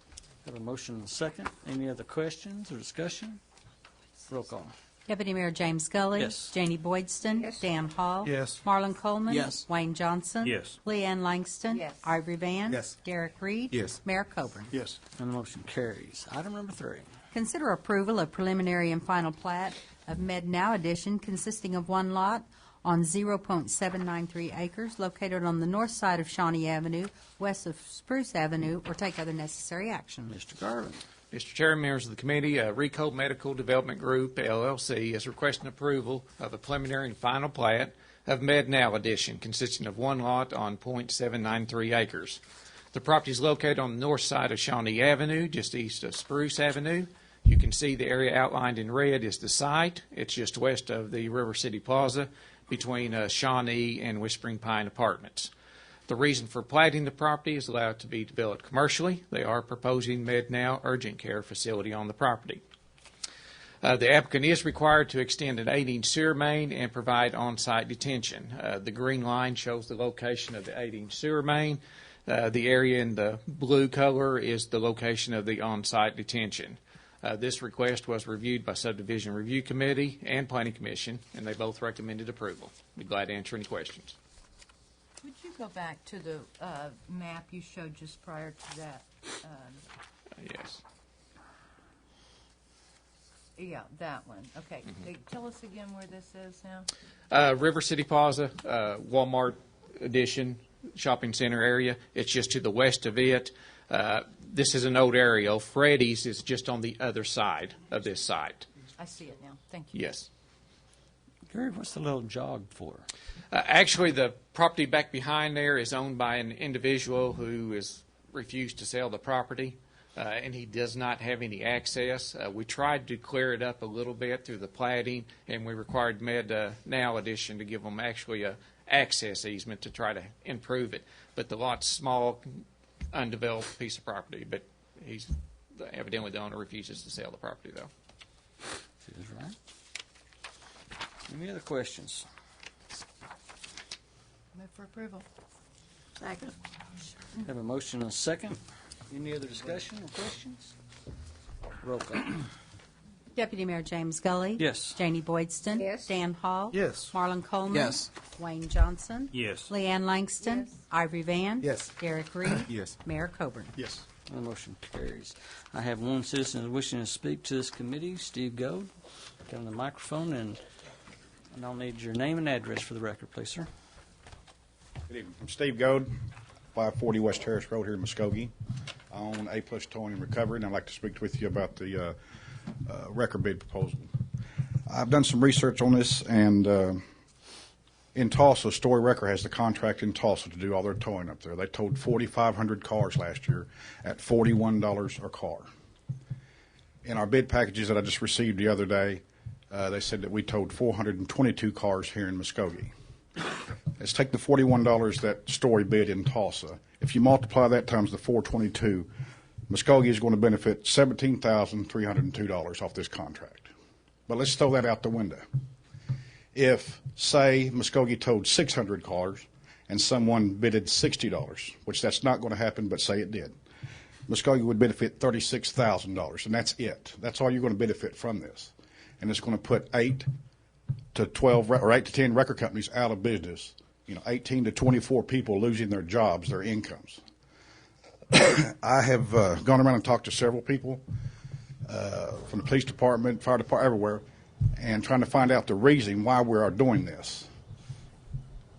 Speaker 5: Have a motion and a second. Any other questions or discussion? Roll call.
Speaker 2: Deputy Mayor James Gully.
Speaker 5: Yes.
Speaker 2: Janie Boydston.
Speaker 9: Yes.
Speaker 2: Dan Hall.
Speaker 3: Yes.
Speaker 2: Marlon Coleman.
Speaker 8: Yes.
Speaker 2: Wayne Johnson.
Speaker 10: Yes.
Speaker 2: Leanne Langston.
Speaker 4: Yes.
Speaker 2: Ivory Van.
Speaker 17: Yes.
Speaker 2: Derek Reed.
Speaker 1: Yes.
Speaker 2: Mayor Coburn.
Speaker 16: Yes.
Speaker 5: And the motion carries. Item number 3.
Speaker 2: Consider approval of preliminary and final plat of Med Now Edition consisting of one lot on 0.793 acres located on the north side of Shawnee Avenue, west of Spruce Avenue, or take other necessary action.
Speaker 5: Mr. Garvin.
Speaker 14: Mr. Chairman, members of the committee, RICO Medical Development Group, LLC, is requesting approval of a preliminary and final plat of Med Now Edition consisting of one lot on .793 acres. The property is located on the north side of Shawnee Avenue, just east of Spruce Avenue. You can see the area outlined in red is the site. It's just west of the River City Plaza between Shawnee and Whispering Pine Apartments. The reason for platting the property is allowed to be developed commercially. They are proposing Med Now urgent care facility on the property. The applicant is required to extend an 8-inch sewer main and provide on-site detention. The green line shows the location of the 8-inch sewer main. The area in the blue color is the location of the on-site detention. This request was reviewed by Subdivision Review Committee and Planning Commission, and they both recommended approval. Be glad to answer any questions.
Speaker 4: Would you go back to the map you showed just prior to that?
Speaker 14: Yes.
Speaker 4: Yeah, that one. Okay. Tell us again where this is now.
Speaker 14: River City Plaza, Walmart Edition shopping center area. It's just to the west of it. This is an old aerial. Freddy's is just on the other side of this site.
Speaker 4: I see it now. Thank you.
Speaker 14: Yes.
Speaker 5: Gary, what's the little jog for?
Speaker 14: Actually, the property back behind there is owned by an individual who has refused to sell the property, and he does not have any access. We tried to clear it up a little bit through the platting, and we required Now Addition to give them actually a access easement to try to improve it. But the lot's small, undeveloped piece of property, but he's evidently the owner refuses to sell the property, though.
Speaker 5: Seems right. Any other questions?
Speaker 4: Move for approval.
Speaker 2: Second.
Speaker 5: Have a motion and a second. Any other discussion or questions? Roll call.
Speaker 2: Deputy Mayor James Gully.
Speaker 5: Yes.
Speaker 2: Janie Boydston.
Speaker 9: Yes.
Speaker 2: Dan Hall.
Speaker 3: Yes.
Speaker 2: Marlon Coleman.
Speaker 8: Yes.
Speaker 2: Wayne Johnson.
Speaker 10: Yes.
Speaker 2: Leanne Langston.
Speaker 9: Yes.
Speaker 2: Ivory Van.
Speaker 3: Yes.
Speaker 2: Derek Reed.
Speaker 1: Yes.
Speaker 2: Mayor Coburn.
Speaker 16: Yes.
Speaker 5: The motion carries. I have one citizen wishing to speak to this committee, Steve Gold. Come to the microphone, and I'll need your name and address for the record, please, sir.
Speaker 19: Good evening. I'm Steve Gold, 540 West Terrace Road here in Muskogee. I own A Plus Towing and Recovery, and I'd like to speak with you about the record bid proposal. I've done some research on this, and in Tulsa, Story Record has the contract in Tulsa to do all their towing up there. They towed 4,500 cars last year at $41 a car. In our bid packages that I just received the other day, they said that we towed 422 cars here in Muskogee. Let's take the $41 that Story bid in Tulsa. If you multiply that times the 422, Muskogee is going to benefit $17,302 off this contract. But let's throw that out the window. If, say, Muskogee towed 600 cars and someone bidded $60, which that's not going to happen, but say it did, Muskogee would benefit $36,000, and that's it. That's all you're going to benefit from this. And it's going to put 8 to 10 record companies out of business, 18 to 24 people losing their jobs, their incomes. I have gone around and talked to several people from the police department, fire department, everywhere, and trying to find out the reason why we are doing this.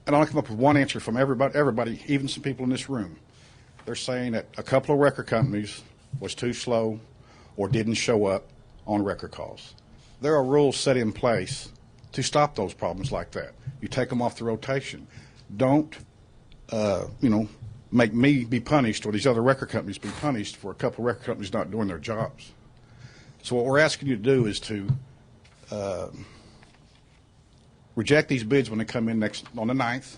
Speaker 19: And I only come up with one answer from everybody, even some people in this room. They're saying that a couple of record companies was too slow or didn't show up on record calls. There are rules set in place to stop those problems like that. You take them off the rotation. Don't, make me be punished or these other record companies be punished for a couple of record companies not doing their jobs. So what we're asking you to do is to reject these bids when they come in on the 9th.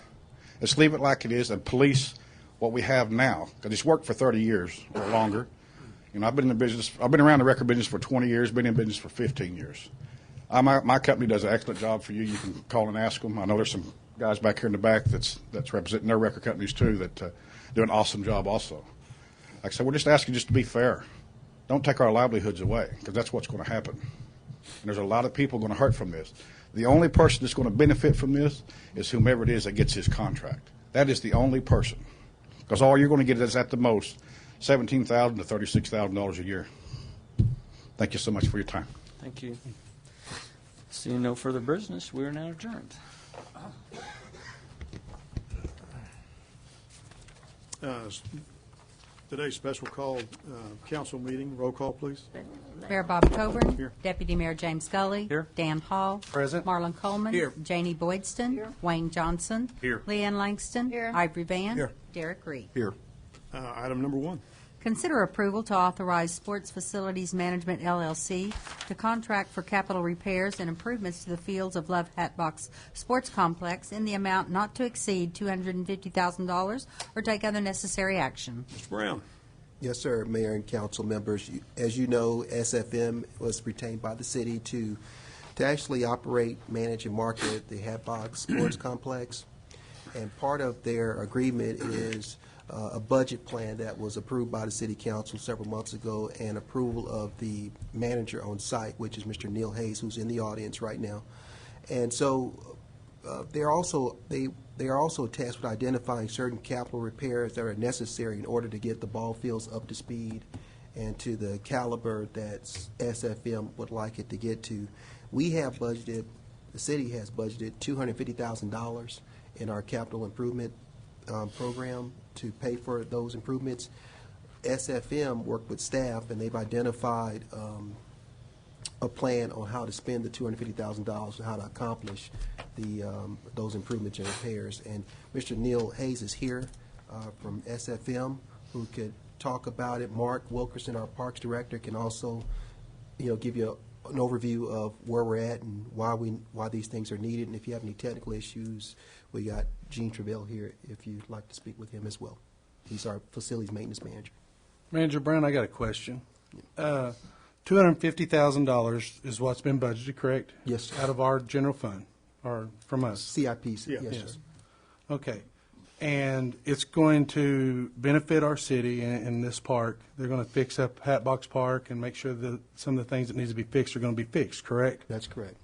Speaker 19: Let's leave it like it is and police what we have now, because it's worked for 30 years or longer. I've been in the business. I've been around the record business for 20 years. Been in business for 15 years. My company does an excellent job for you. You can call and ask them. I know there's some guys back here in the back that's representing their record companies too that do an awesome job also. Like I said, we're just asking just to be fair. Don't take our livelihoods away, because that's what's going to happen. And there's a lot of people going to hurt from this. The only person that's going to benefit from this is whomever it is that gets his contract. That is the only person, because all you're going to get is at the most $17,000 to $36,000 a year. Thank you so much for your time.
Speaker 5: Thank you. Seeing no further business, we are now adjourned.
Speaker 16: Today's special call council meeting. Roll call, please.
Speaker 2: Mayor Bob Coburn.
Speaker 16: Here.
Speaker 2: Deputy Mayor James Gully.
Speaker 5: Here.
Speaker 2: Dan Hall.
Speaker 3: Present.
Speaker 2: Marlon Coleman.
Speaker 8: Here.
Speaker 2: Janie Boydston.
Speaker 9: Here.
Speaker 2: Wayne Johnson.
Speaker 10: Here.
Speaker 2: Leanne Langston.
Speaker 9: Here.
Speaker 2: Ivory Van.
Speaker 3: Here.
Speaker 2: Derek Reed.
Speaker 3: Here.
Speaker 16: Item number 1.
Speaker 2: Consider approval to authorize Sports Facilities Management, LLC, to contract for capital repairs and improvements to the fields of Love Hatbox Sports Complex in the amount not to exceed $250,000 or take other necessary action.
Speaker 16: Mr. Brown.
Speaker 6: Yes, sir, Mayor and council members. As you know, SFM was retained by the city to actually operate, manage, and market the Hatbox Sports Complex. And part of their agreement is a budget plan that was approved by the city council several months ago, and approval of the manager on site, which is Mr. Neil Hayes, who's in the audience right now. And so they are also tasked with identifying certain capital repairs that are necessary in order to get the ball fields up to speed and to the caliber that SFM would like it to get to. We have budgeted, the city has budgeted $250,000 in our capital improvement program to pay for those improvements. SFM worked with staff, and they've identified a plan on how to spend the $250,000 and how to accomplish those improvements and repairs. And Mr. Neil Hayes is here from SFM, who could talk about it. Mark Wilkerson, our Parks Director, can also, give you an overview of where we're at and why these things are needed. And if you have any technical issues, we got Gene Travell here if you'd like to speak with him as well. He's our facilities maintenance manager.
Speaker 3: Manager Brown, I got a question. $250,000 is what's been budgeted, correct?
Speaker 6: Yes, sir.
Speaker 3: Out of our general fund, or from us?
Speaker 6: CIP, yes, sir.
Speaker 3: Okay. And it's going to benefit our city in this park. They're going to fix up Hatbox Park and make sure that some of the things that needs to be fixed are going to be fixed, correct?
Speaker 6: That's correct.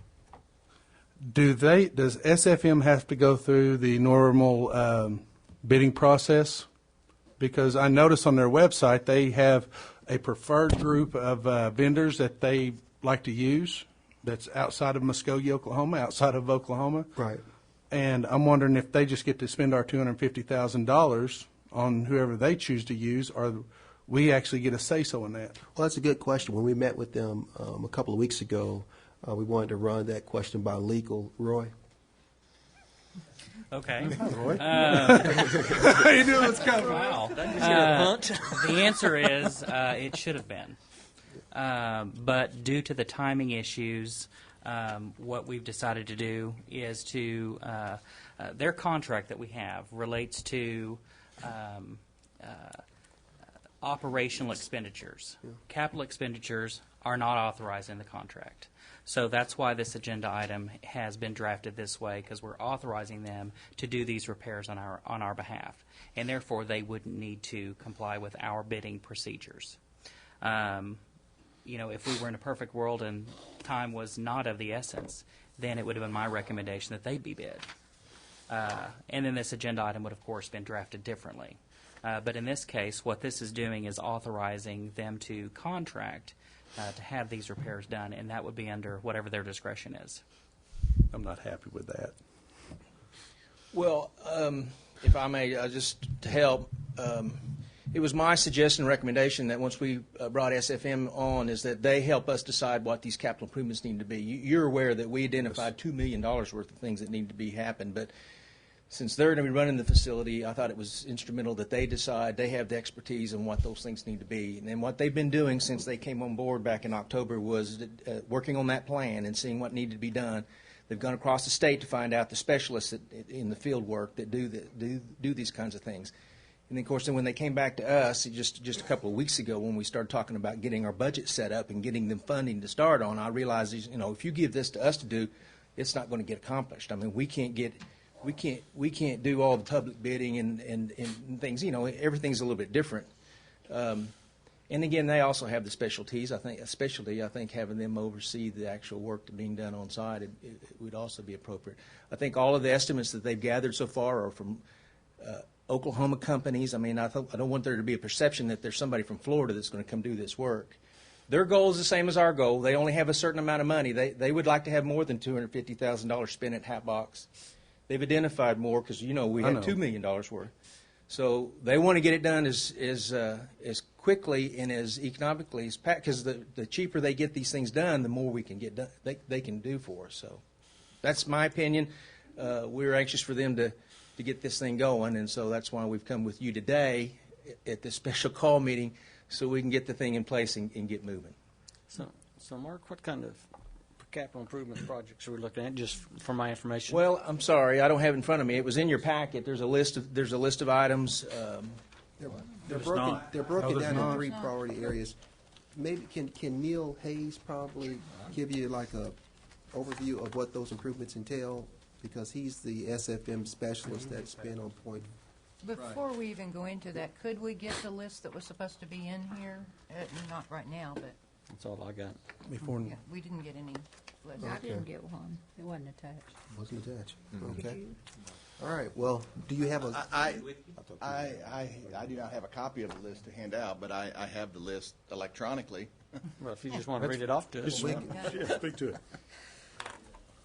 Speaker 3: Does SFM have to go through the normal bidding process? Because I noticed on their website they have a preferred group of vendors that they like to use that's outside of Muskogee, Oklahoma, outside of Oklahoma.
Speaker 6: Right.
Speaker 3: And I'm wondering if they just get to spend our $250,000 on whoever they choose to use, or we actually get a say-so in that.
Speaker 6: Well, that's a good question. When we met with them a couple of weeks ago, we wanted to run that question by legal. Roy?
Speaker 11: Okay.
Speaker 3: Hi, Roy.
Speaker 11: How
Speaker 3: you doing? What's coming?
Speaker 11: Wow. The answer is it should have been. But due to the timing issues, what we've decided to do is to their contract that we have relates to operational expenditures. Capital expenditures are not authorized in the contract. So that's why this agenda item has been drafted this way, because we're authorizing them to do these repairs on our behalf, and therefore they wouldn't need to comply with our bidding procedures. If we were in a perfect world and time was not of the essence, then it would have been my recommendation that they be bid. And then this agenda item would, of course, been drafted differently. But in this case, what this is doing is authorizing them to contract to have these repairs done, and that would be under whatever their discretion is.
Speaker 3: I'm not happy with that.
Speaker 20: Well, if I may, just to help, it was my suggestion and recommendation that once we brought SFM on is that they help us decide what these capital improvements need to be. You're aware that we identified $2 million worth of things that need to be happen, but since they're going to be running the facility, I thought it was instrumental that they decide, they have the expertise on what those things need to be. And then what they've been doing since they came on board back in October was working on that plan and seeing what needed to be done. They've gone across the state to find out the specialists in the field work that do these kinds of things. And then, of course, when they came back to us just a couple of weeks ago when we started talking about getting our budget set up and getting them funding to start on, I realized, if you give this to us to do, it's not going to get accomplished. I mean, we can't do all the public bidding and things. Everything's a little bit different. And again, they also have the specialties. I think having them oversee the actual work being done on site, it would also be appropriate. I think all of the estimates that they've gathered so far are from Oklahoma companies. I mean, I don't want there to be a perception that there's somebody from Florida that's going to come do this work. Their goal is the same as our goal. They only have a certain amount of money. They would like to have more than $250,000 spent at Hatbox. They've identified more because, we had $2 million worth. So they want to get it done as quickly and as economically as because the cheaper they get these things done, the more we can get done. They can do for us. So that's my opinion. We're anxious for them to get this thing going, and so that's why we've come with you today at this special call meeting so we can get the thing in place and get moving.
Speaker 5: So Mark, what kind of capital improvement projects are we looking at, just for my information?
Speaker 20: Well, I'm sorry, I don't have it in front of me. It was in your packet. There's a list of items.
Speaker 6: They're broken down in 3 priority areas. Maybe can Neil Hayes probably give you like a overview of what those improvements entail, because he's the SFM specialist that's been on point.
Speaker 4: Before we even go into that, could we get the list that was supposed to be in here? Not right now, but
Speaker 5: That's all I got.
Speaker 3: Before.
Speaker 4: yeah, we didn't get any list.
Speaker 2: I didn't get one. It wasn't attached.
Speaker 6: Wasn't attached. Okay. All right. Well, do you have a?
Speaker 12: I do not have a copy of the list to hand out, but I have the list electronically.
Speaker 5: Well, if you just want to read it off to us.
Speaker 16: Yeah, speak to it.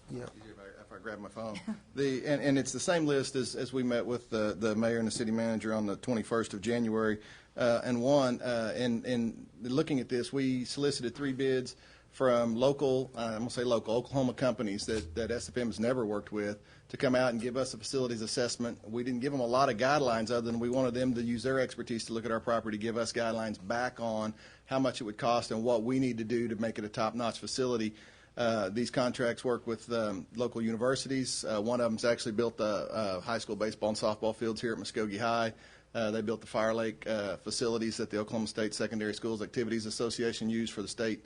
Speaker 6: Yeah.
Speaker 12: If I grab my phone. And it's the same list as we met with the mayor and the city manager on the 21st of January. And looking at this, we solicited 3 bids from local, I'm going to say local, Oklahoma companies that SFM has never worked with to come out and give us a facilities assessment. We didn't give them a lot of guidelines other than we wanted them to use their expertise to look at our property, give us guidelines back on how much it would cost and what we need to do to make it a top-notch facility. These contracts work with local universities. One of them's actually built the high school baseball and softball fields here at Muskogee High. They built the Fire Lake facilities that the Oklahoma State Secondary Schools Activities Association used for the state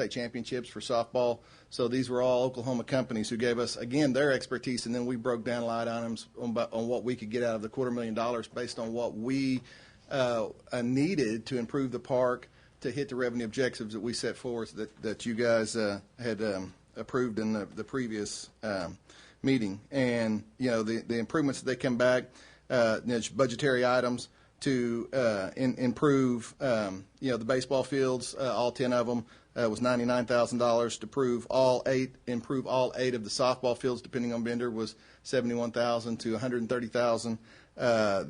Speaker 12: championships for softball. So these were all Oklahoma companies who gave us, again, their expertise, and then we broke down line items on what we could get out of the $250,000 based on what we needed to improve the park to hit the revenue objectives that we set forth that you guys had approved in the previous meeting. And, the improvements that they come back, budgetary items to improve, the baseball fields, all 10 of them, was $99,000. To improve all eight of the softball fields, depending on vendor, was $71,000 to $130,000.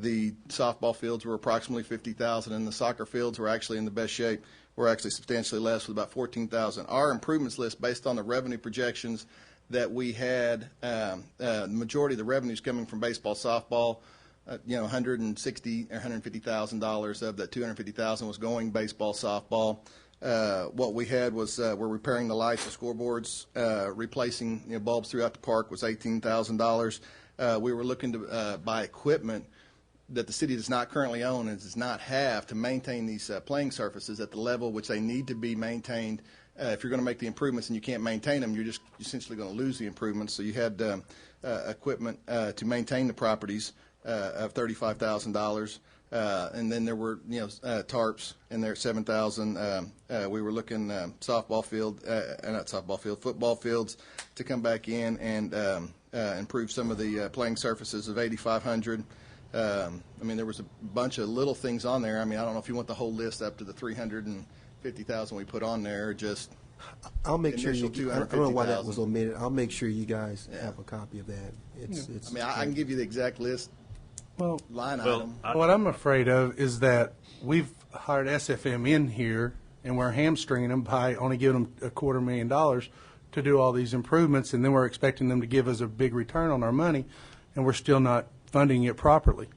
Speaker 12: The softball fields were approximately $50,000, and the soccer fields were actually in the best shape. We're actually substantially less, with about $14,000. Our improvements list, based on the revenue projections that we had, the majority of the revenues coming from baseball, softball. $160,000 or $150,000 of that $250,000 was going baseball, softball. What we had was we're repairing the lights, the scoreboards, replacing bulbs throughout the park was $18,000. We were looking to buy equipment that the city does not currently own and does not have to maintain these playing surfaces at the level which they need to be maintained. If you're going to make the improvements and you can't maintain them, you're just essentially going to lose the improvements. So you had equipment to maintain the properties of $35,000. And then there were, tarps in there, $7,000. We were looking football fields to come back in and improve some of the playing surfaces of $8,500. There was a bunch of little things on there. I don't know if you want the whole list up to the $350,000 we put on there. Just
Speaker 6: I'll make sure you. I don't know why that was omitted. I'll make sure you guys have a copy of that.
Speaker 12: I can give you the exact list. Item.
Speaker 3: What I'm afraid of is that we've hired SFM in here, and we're hamstringing them by only giving them $250,000 to do all these improvements, and then we're expecting them to give us a big return on our money, and we're still not funding it properly,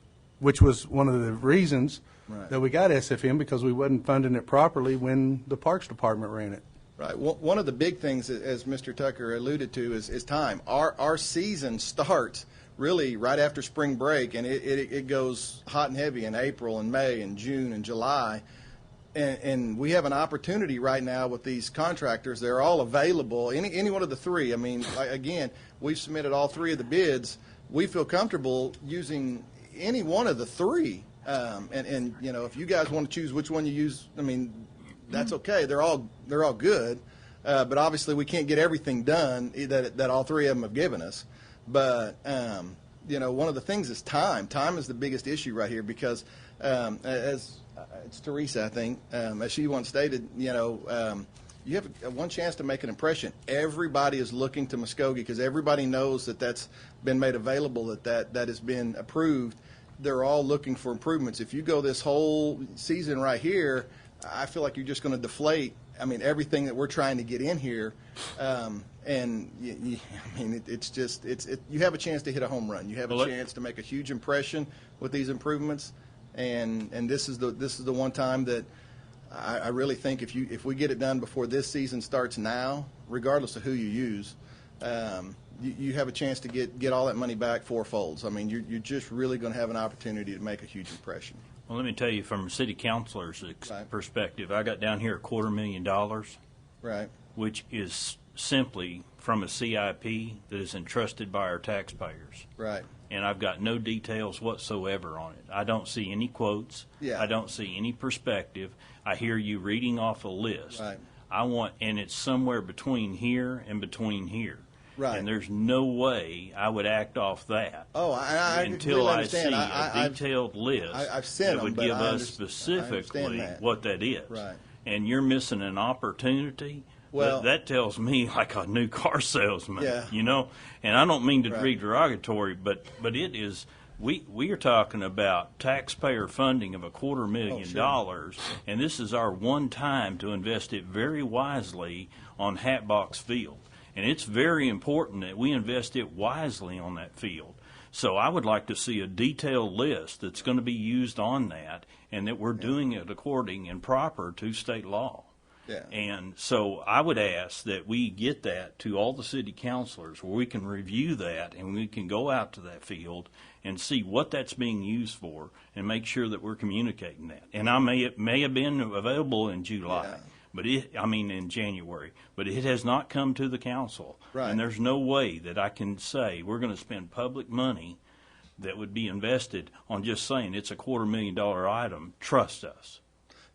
Speaker 3: which was one of the reasons that we got SFM, because we wasn't funding it properly when the Parks Department ran it.
Speaker 12: Right. Well, one of the big things, as Mr. Tucker alluded to, is time. Our season starts really right after spring break, and it goes hot and heavy in April and May and June and July. And we have an opportunity right now with these contractors. They're all available, any one of the 3. Again, we've submitted all 3 of the bids. We feel comfortable using any one of the 3. If you guys want to choose which one you use, that's okay. They're all good. But obviously we can't get everything done that all 3 of them have given us. But, one of the things is time. Time is the biggest issue right here because, as it's Teresa, I think, as she once stated, you have one chance to make an impression. Everybody is looking to Muskogee because everybody knows that's been made available, that has been approved. They're all looking for improvements. If you go this whole season right here, I feel like you're just going to deflate everything that we're trying to get in here. You have a chance to hit a home run. You have a chance to make a huge impression with these improvements, and this is the one time that I really think if we get it done before this season starts now, regardless of who you use, you have a chance to get all that money back fourfolds. I mean, you're just really going to have an opportunity to make a huge impression.
Speaker 10: Well, let me tell you, from a city councilor's perspective, I got down here $250,000,
Speaker 12: right,
Speaker 10: which is simply from a CIP that is entrusted by our taxpayers.
Speaker 12: Right.
Speaker 10: And I've got no details whatsoever on it. I don't see any quotes.
Speaker 12: Yeah.
Speaker 10: I don't see any perspective. I hear you reading off a list.
Speaker 12: Right.
Speaker 10: And it's somewhere between here and between here.
Speaker 12: Right.
Speaker 10: And there's no way I would act off that.
Speaker 12: Oh, I
Speaker 10: until
Speaker 12: really
Speaker 10: I see
Speaker 12: understand.
Speaker 10: a detailed list
Speaker 12: I've seen
Speaker 10: that
Speaker 12: them,
Speaker 10: would
Speaker 12: but
Speaker 10: give
Speaker 12: I
Speaker 10: us
Speaker 12: understand
Speaker 10: specifically
Speaker 12: that.
Speaker 10: what that is.
Speaker 12: Right.
Speaker 10: And you're missing an opportunity.
Speaker 12: Well-
Speaker 10: that tells me like a new car salesman.
Speaker 12: Yeah.
Speaker 10: You know, and I don't mean to
Speaker 12: Right.
Speaker 10: be derogatory, but it is. We are talking about taxpayer funding of $250,000, and this is our one time to invest it very wisely on Hatbox Field. And it's very important that we invest it wisely on that field. So I would like to see a detailed list that's going to be used on that, and that we're doing it according and proper to state law.
Speaker 12: Yeah.
Speaker 10: And so I would ask that we get that to all the city councilors where we can review that and we can go out to that field and see what that's being used for and make sure that we're communicating that. And it may have been available in July, but in January, but it has not come to the council.
Speaker 12: Right.
Speaker 10: And there's no way that I can say we're going to spend public money that would be invested on just saying it's a $250,000 item. Trust us.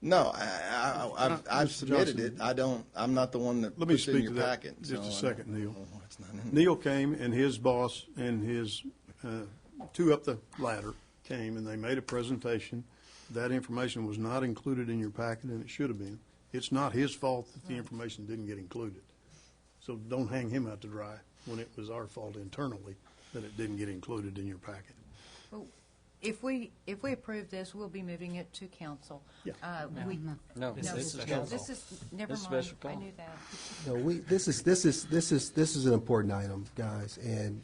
Speaker 12: No, I've submitted
Speaker 16: Johnson.
Speaker 12: it. I'm not the one that
Speaker 16: Let me
Speaker 12: puts it in
Speaker 16: speak
Speaker 12: your
Speaker 16: to that
Speaker 12: packet.
Speaker 16: just a
Speaker 12: so I
Speaker 16: second,
Speaker 12: don't
Speaker 16: Neil.
Speaker 12: know what's not in it.
Speaker 16: Neil came and his boss and his two up the ladder came and they made a presentation. That information was not included in your packet, and it should have been. It's not his fault that the information didn't get included. So don't hang him out to dry when it was our fault internally that it didn't get included in your packet.
Speaker 4: Well, if we approve this, we'll be moving it to council.
Speaker 16: Yeah.
Speaker 5: No, this is council.
Speaker 4: This is, never
Speaker 5: This is
Speaker 4: mind,
Speaker 5: special
Speaker 4: I
Speaker 5: call.
Speaker 4: knew that.
Speaker 6: No, this is an important item, guys, and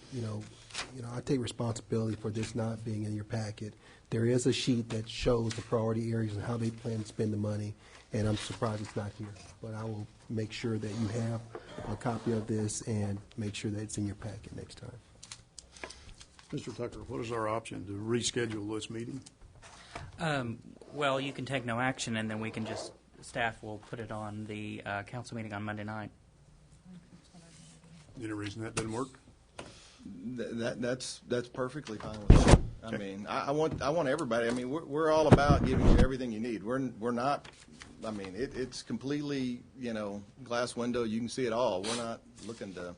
Speaker 6: I take responsibility for this not being in your packet. There is a sheet that shows the priority areas and how they plan to spend the money, and I'm surprised it's not here. But I will make sure that you have a copy of this and make sure that it's in your packet next time.
Speaker 16: Mr. Tucker, what is our option to reschedule this meeting?
Speaker 11: Well, you can take no action, and then we can staff will put it on the council meeting on Monday night.
Speaker 16: Any reason that didn't work?
Speaker 12: That's perfectly fine with me. I mean, I want everybody. I mean, we're all about giving you everything you need. We're not. I mean, it's completely glass window. You can see it all. We're not looking to.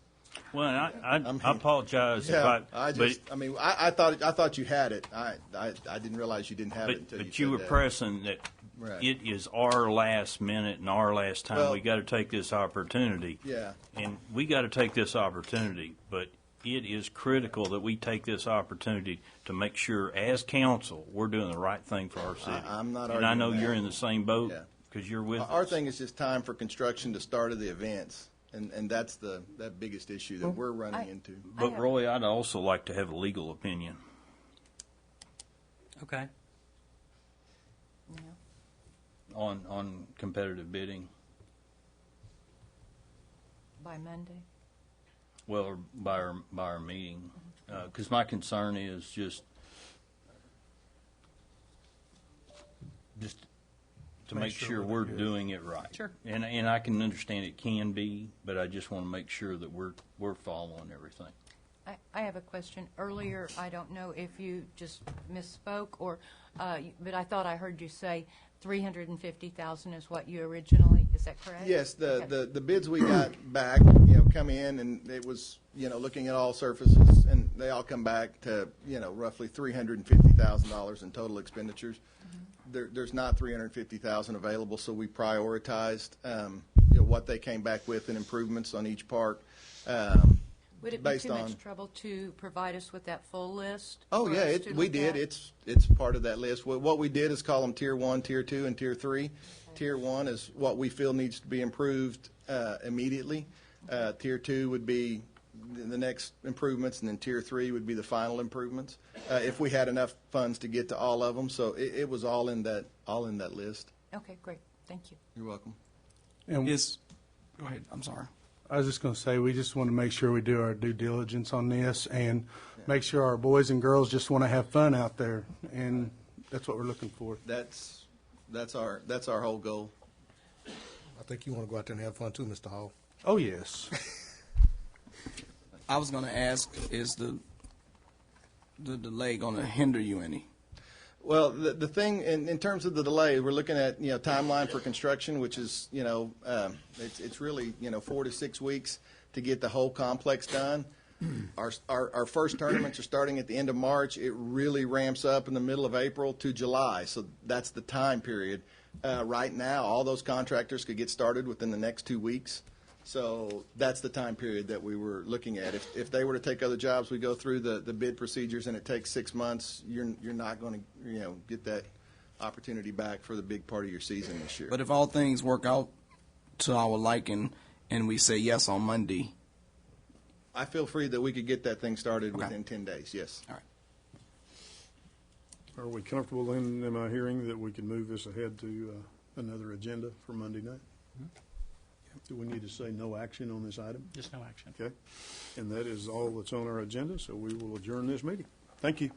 Speaker 10: Well, I apologize.
Speaker 12: Yeah,
Speaker 10: I
Speaker 12: thought you had it. I didn't realize you didn't have it until
Speaker 10: but
Speaker 12: you
Speaker 10: you were
Speaker 12: said that.
Speaker 10: pressing that
Speaker 12: Right.
Speaker 10: it is our last minute and our last time.
Speaker 12: Well-
Speaker 10: We got to take this opportunity.
Speaker 12: Yeah.
Speaker 10: And we got to take this opportunity, but it is critical that we take this opportunity to make sure, as council, we're doing the right thing for our city.
Speaker 12: I'm not
Speaker 10: And I know
Speaker 12: arguing
Speaker 10: you're
Speaker 12: that.
Speaker 10: in the same boat
Speaker 12: Yeah.
Speaker 10: because you're with
Speaker 12: Our
Speaker 10: us.
Speaker 12: thing is just time for construction to start of the events, and that's that biggest issue that we're running into.
Speaker 10: But Roy, I'd also like to have a legal opinion.
Speaker 11: Okay.
Speaker 10: On competitive bidding.
Speaker 4: By Monday?
Speaker 10: Well, or by our meeting, because my concern is just to make sure we're doing it right.
Speaker 11: Sure.
Speaker 10: And I can understand it can be, but I just want to make sure that we're following everything.
Speaker 4: I have a question. Earlier, I don't know if you just misspoke or, but I thought I heard you say 350,000 is what you originally, is that correct?
Speaker 12: Yes,
Speaker 4: Okay.
Speaker 12: the bids we got back, come in, and it was, looking at all surfaces, and they all come back to, roughly $350,000 in total expenditures. There's not $350,000 available, so we prioritized, what they came back with and improvements on each park.
Speaker 4: Would it be
Speaker 12: based
Speaker 4: too
Speaker 12: on-
Speaker 4: much trouble to provide us with that full list?
Speaker 12: Oh,
Speaker 4: for
Speaker 12: yeah,
Speaker 4: us to
Speaker 12: we
Speaker 4: look
Speaker 12: did.
Speaker 4: at?
Speaker 12: It's part of that list. What we did is call them Tier 1, Tier 2, and Tier 3. Tier 1 is what we feel needs to be improved immediately. Tier 2 would be the next improvements, and then Tier 3 would be the final improvements, if we had enough funds to get to all of them. So it was all in that list.
Speaker 4: Okay, great. Thank you.
Speaker 12: You're welcome.
Speaker 8: Go ahead. I'm sorry.
Speaker 3: I was just going to say, we just want to make sure we do our due diligence on this and make sure our boys and girls just want to have fun out there, and that's what we're looking for.
Speaker 12: That's our whole goal.
Speaker 17: I think you want to go out there and have fun too, Mr. Hall.
Speaker 3: Oh, yes.
Speaker 8: I was going to ask, is the delay going to hinder you any?
Speaker 12: Well, the thing in terms of the delay, we're looking at timeline for construction, which is it's really 4 to 6 weeks to get the whole complex done. Our first tournaments are starting at the end of March. It really ramps up in the middle of April to July, so that's the time period. Right now, all those contractors could get started within the next 2 weeks. So that's the time period that we were looking at. If they were to take other jobs, we go through the bid procedures, and it takes 6 months. You're not going to get that opportunity back for the big part of your season this year.
Speaker 8: But if all things work out to our liking and we say yes on Monday,
Speaker 12: I feel free that we could get that thing started within 10 days. Yes.
Speaker 8: All right.
Speaker 16: Are we comfortable then, am I hearing that we can move this ahead to another agenda for Monday night? Do we need to say no action on this item?
Speaker 11: Just no action.
Speaker 16: Okay. And that is all that's on our agenda, so we will adjourn this meeting. Thank you.